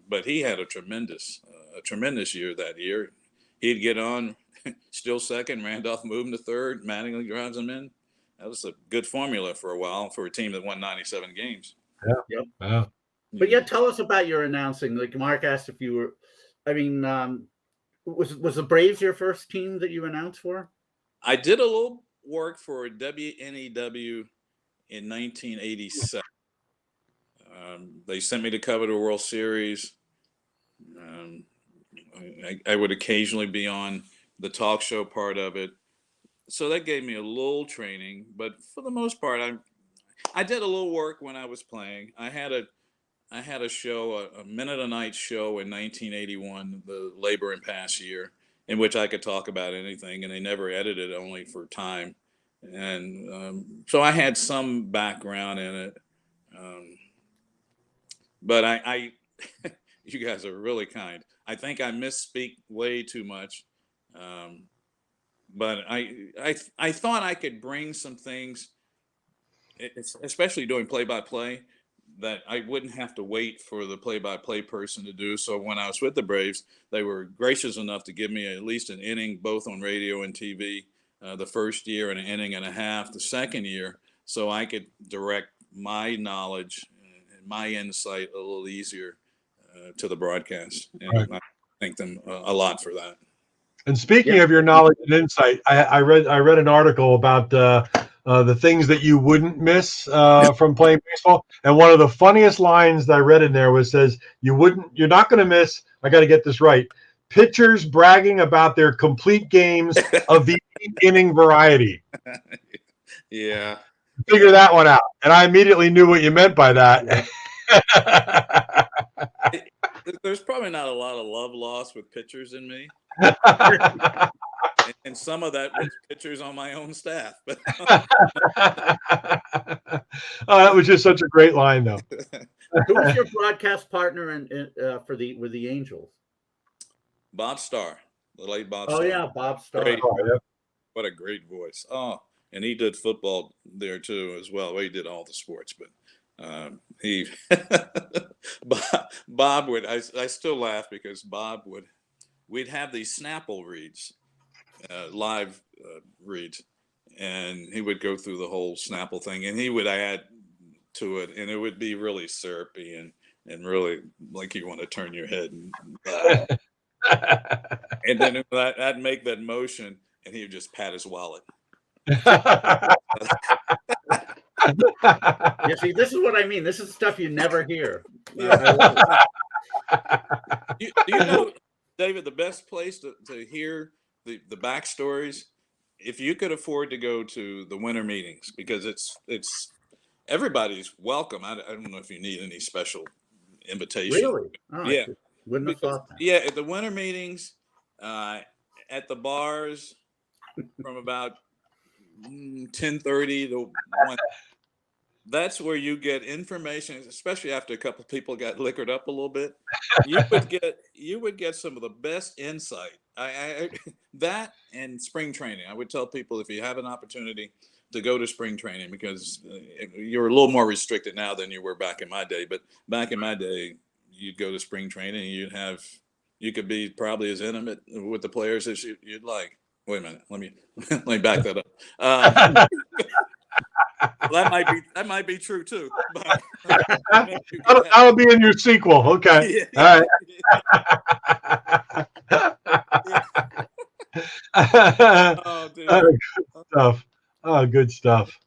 but he had a tremendous year that year. He'd get on, still second, Randolph moving to third, Mattingly drives him in. That was a good formula for a while for a team that won 97 games. Yeah. Yep. Wow. But tell us about your announcing. Like Mark asked if you were, was the Braves your first team that you announced for? I did a little work for WNEW in 1987. They sent me to cover the World Series. I would occasionally be on the talk show part of it. So that gave me a little training, but for the most part, I did a little work when I was playing. I had a show, a minute a night show in 1981, the labor and pass year, in which I could talk about anything, and they never edited, only for time. And so I had some background in it. But I you guys are really kind. I think I misspeak way too much. But I thought I could bring some things, especially doing play-by-play, that I wouldn't have to wait for the play-by-play person to do. So when I was with the Braves, they were gracious enough to give me at least an inning, both on radio and TV, the first year, and an inning and a half the second year, so I could direct my knowledge and my insight a little easier to the broadcast. And right. I thank them a lot for that. And speaking of your knowledge and insight, I read an article about the things that you wouldn't miss from playing baseball. And one of the funniest lines that I read in there says, you're not going to miss, I got to get this right, pitchers bragging about their complete games of the inning variety. Yeah. Figure that one out. And I immediately knew what you meant by that. There's probably not a lot of love lost with pitchers in me. And some of that was pitchers on my own staff. That was just such a great line, though. Who was your broadcast partner with the Angels? Bob Starr, the late Bob Starr. Oh yeah, Bob Starr. What a great voice. Oh, and he did football there too as well. Well, he did all the sports, but Bob would. I still laugh because we'd have these Snapple reads, live reads, and he would go through the whole Snapple thing, and he would add to it, and it would be really syrupy and really like you want to turn your head. And then I'd make that motion, and he would just pat his wallet. Yeah, see, this is what I mean. This is stuff you never hear. Do you know, David, the best place to hear the backstories, if you could afford to go to the winter meetings, because it's everybody's welcome. I don't know if you need any special invitation. Really? Oh, yeah. Wouldn't have thought that. Yeah, at the winter meetings, at the bars, from about 10:30 to 1. that's where you get information, especially after a couple of people got liquored up a little bit. You would get some of the best insight. That and spring training. I would tell people if you have an opportunity to go to spring training, because you're a little more restricted now than you were back in my day. But back in my day, you'd go to spring training and you could be probably as intimate with the players as you'd like. Wait a minute, let me back that up. Well, that might be true too. But that'll be in your sequel. Okay. Yeah. All right. Oh, dude. Good stuff. Oh, good stuff.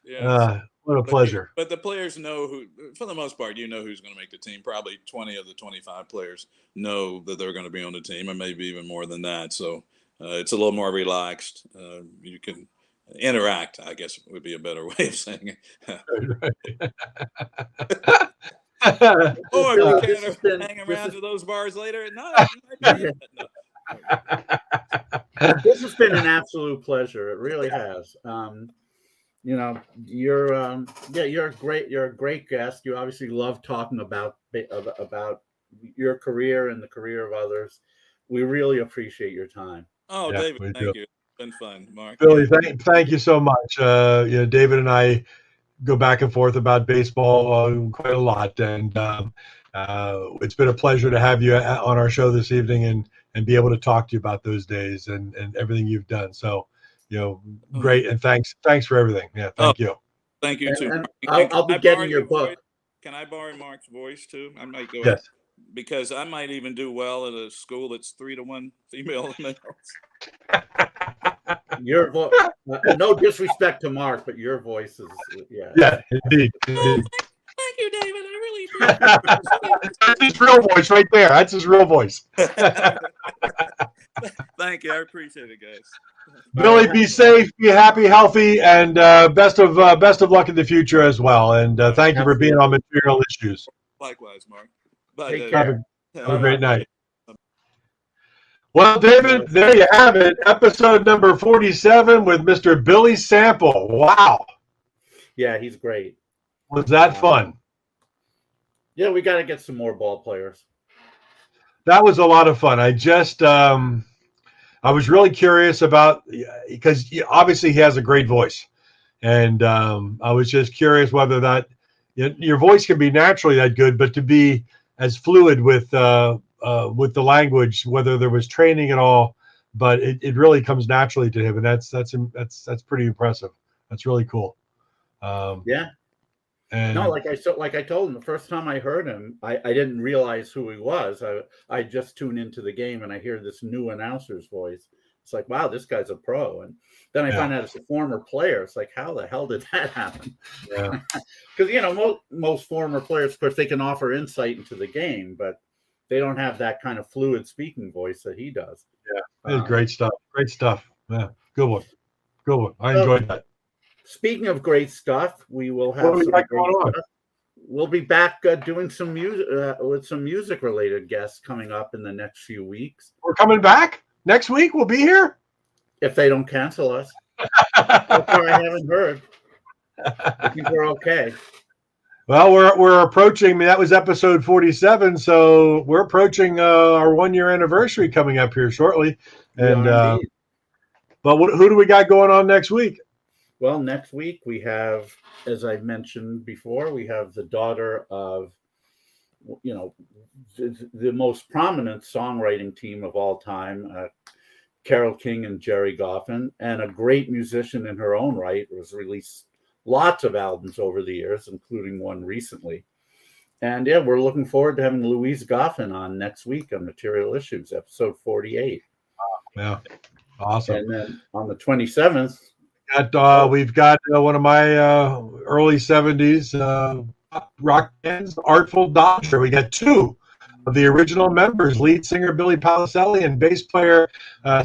Yeah. What a pleasure. But the players know who, for the most part, who's going to make the team. Probably 20 of the 25 players know that they're going to be on the team, and maybe even more than that. So it's a little more relaxed. You can interact, I guess would be a better way of saying it. Or if you can't hang around to those bars later at night. This has been an absolute pleasure. It really has. You're a great guest. You obviously love talking about your career and the career of others. We really appreciate your time. Oh, yeah, David, thank you. Been fun, Mark. Billy, thank you so much. David and I go back and forth about baseball quite a lot, and it's been a pleasure to have you on our show this evening and be able to talk to you about those days and everything you've done. So, great, and thanks for everything. Yeah, thank you. Thank you too. I'll be getting your book. Can I borrow Mark's voice too? I might go. Yes. Because I might even do well at a school that's 3-to-1 female males. Your voice, no disrespect to Mark, but your voice is, yeah. Yeah, indeed. Thank you, David. I really appreciate it. That's his real voice right there. That's his real voice. Thank you. I appreciate it, guys. Billy, be safe, be happy, healthy, and best of luck in the future as well. And thank you for being on Material Issues. Likewise, Mark. Bye, Take care. Have a great night. Well, David, there you have it. Episode number 47 with Mr. Billy Sample. Wow. Yeah, he's great. Was that fun? Yeah, we got to get some more ball players. That was a lot of fun. I just, I was really curious about, because obviously he has a great voice. And I was just curious whether that, your voice can be naturally that good, but to be as fluid with the language, whether there was training at all, but it really comes naturally to him, and that's pretty impressive. That's really cool. Yeah. And no, like I told him the first time I heard him, I didn't realize who he was. I just tuned into the game and I hear this new announcer's voice. It's like, wow, this guy's a pro. And then I find out it's a former player. It's like, how the hell did that happen? Yeah. Because, most former players, of course, they can offer insight into the game, but they don't have that kind of fluid speaking voice that he does. Yeah, great stuff. Great stuff. Yeah, good one. I enjoyed that. Speaking of great stuff, we will have some great stuff. We'll be back doing some music with some music-related guests coming up in the next few weeks. We're coming back next week. We'll be here if they don't cancel us. So far, I haven't heard. I think we're okay. Well, we're approaching. That was episode 47, so we're approaching our 1-year anniversary coming up here shortly. And but who do we got going on next week? Well, next week we have, as I mentioned before, we have the daughter of, the most prominent songwriting team of all time, Carole King and Jerry Goffin, and a great musician in her own right, was released lots of albums over the years, including one recently. And yeah, we're looking forward to having Louise Goffin on next week on Material Issues, episode 48. Yeah, awesome. And then on the 27th, we've got one of my early 70s rock bands, Artful Dodger. We got two of the original members, lead singer Billy Palicelli and bass player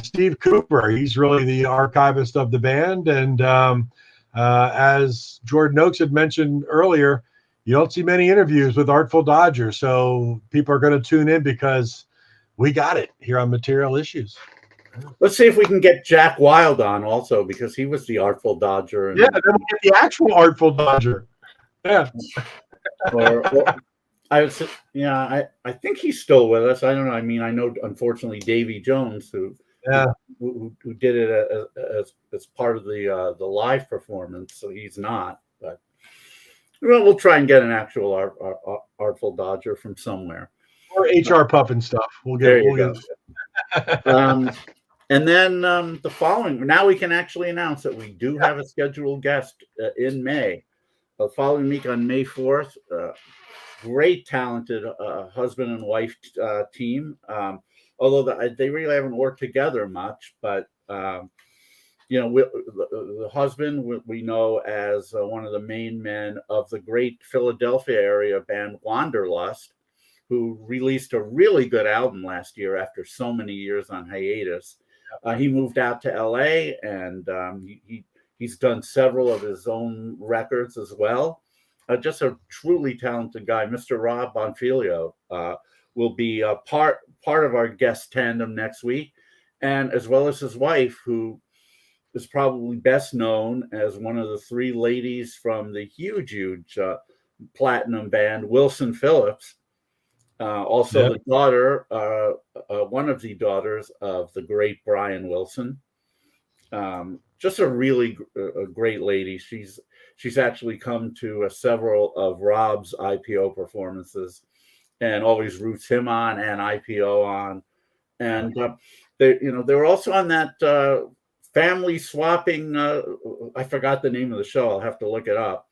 Steve Cooper. He's really the archivist of the band. And as Jordan Oakes had mentioned earlier, you don't see many interviews with Artful Dodger. So people are going to tune in because we got it here on Material Issues. Let's see if we can get Jack Wild on also, because he was the Artful Dodger. Yeah, then we'll get the actual Artful Dodger. Yeah. or I would say, yeah, I think he's still with us. I don't know. I mean, I know, unfortunately, Davy Jones, who did it as part of the live performance, so he's not. But we'll try and get an actual Artful Dodger from somewhere. Or HR Puff and stuff. We'll get. There you go. And then the following, now we can actually announce that we do have a scheduled guest in May. The following week on May 4th, great talented husband and wife team. Although they really haven't worked together much, but you know, the husband we know as one of the main men of the great Philadelphia area band Wanderlust, who released a really good album last year after so many years on hiatus. He moved out to LA, and he's done several of his own records as well. Just a truly talented guy. Mr. Rob Bonfilio will be part of our guest tandem next week, and as well as his wife, who is probably best known as one of the three ladies from the huge platinum band Wilson Phillips. Also, the daughter, one of the daughters of the great Brian Wilson. Just a really great lady. She's actually come to several of Rob's IPO performances, and always roots him on and IPO on. And they were also on that family swapping. I forgot the name of the show. I'll have to look it up.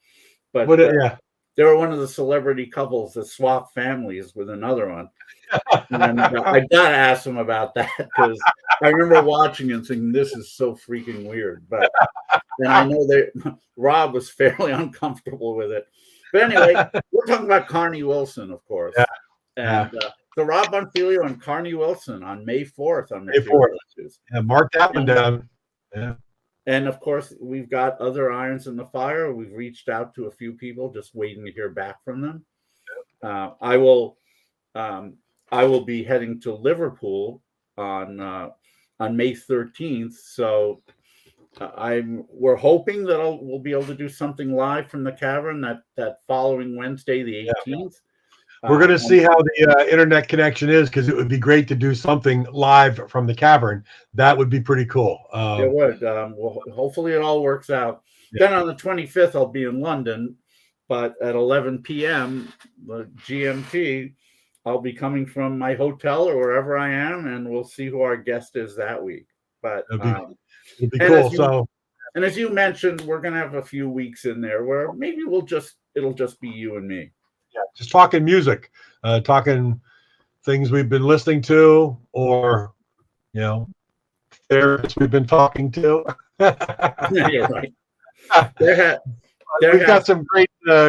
But they were one of the celebrity couples that swapped families with another one. And I gotta ask them about that, because I remember watching and thinking, this is so freaking weird. But and I know that Rob was fairly uncomfortable with it. But anyway, we're talking about Carney Wilson, of course. And so Rob Bonfilio and Carney Wilson on May 4th on May 4th. Yeah, mark that one down. Yeah. And of course, we've got other irons in the fire. We've reached out to a few people, just waiting to hear back from them. I will be heading to Liverpool on May 13th. So we're hoping that we'll be able to do something live from the cavern that following Wednesday, the 18th. We're going to see how the internet connection is, because it would be great to do something live from the cavern. That would be pretty cool. It would. Well, hopefully it all works out. Then on the 25th, I'll be in London, but at 11 p.m. GMT, I'll be coming from my hotel or wherever I am, and we'll see who our guest is that week. But it'll be cool. And as you mentioned, we're going to have a few weeks in there where maybe it'll just be you and me. Yeah, just talking music, talking things we've been listening to, or therapists we've been talking to. Yeah, right. We've got some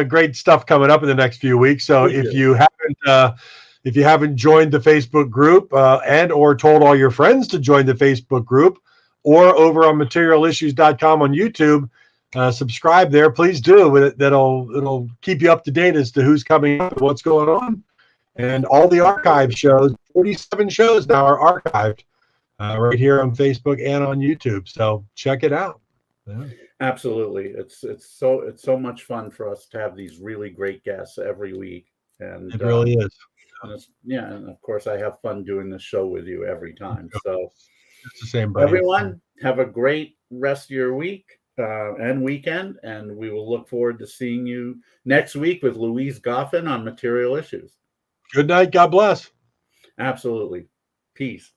great stuff coming up in the next few weeks. So if you haven't joined the Facebook group and or told all your friends to join the Facebook group, or over on materialissues.com on YouTube, subscribe there, please do. It'll keep you up to date as to who's coming up and what's going on. And all the archive shows, 47 shows now, are archived right here on Facebook and on YouTube. So check it out. Yeah. Absolutely. It's so much fun for us to have these really great guests every week. And it really is. And of course I have fun doing the show with you every time. So it's the same, buddy. Everyone, have a great rest of your week and weekend, and we will look forward to seeing you next week with Louise Goffin on Material Issues. Good night. God bless. Absolutely. Peace.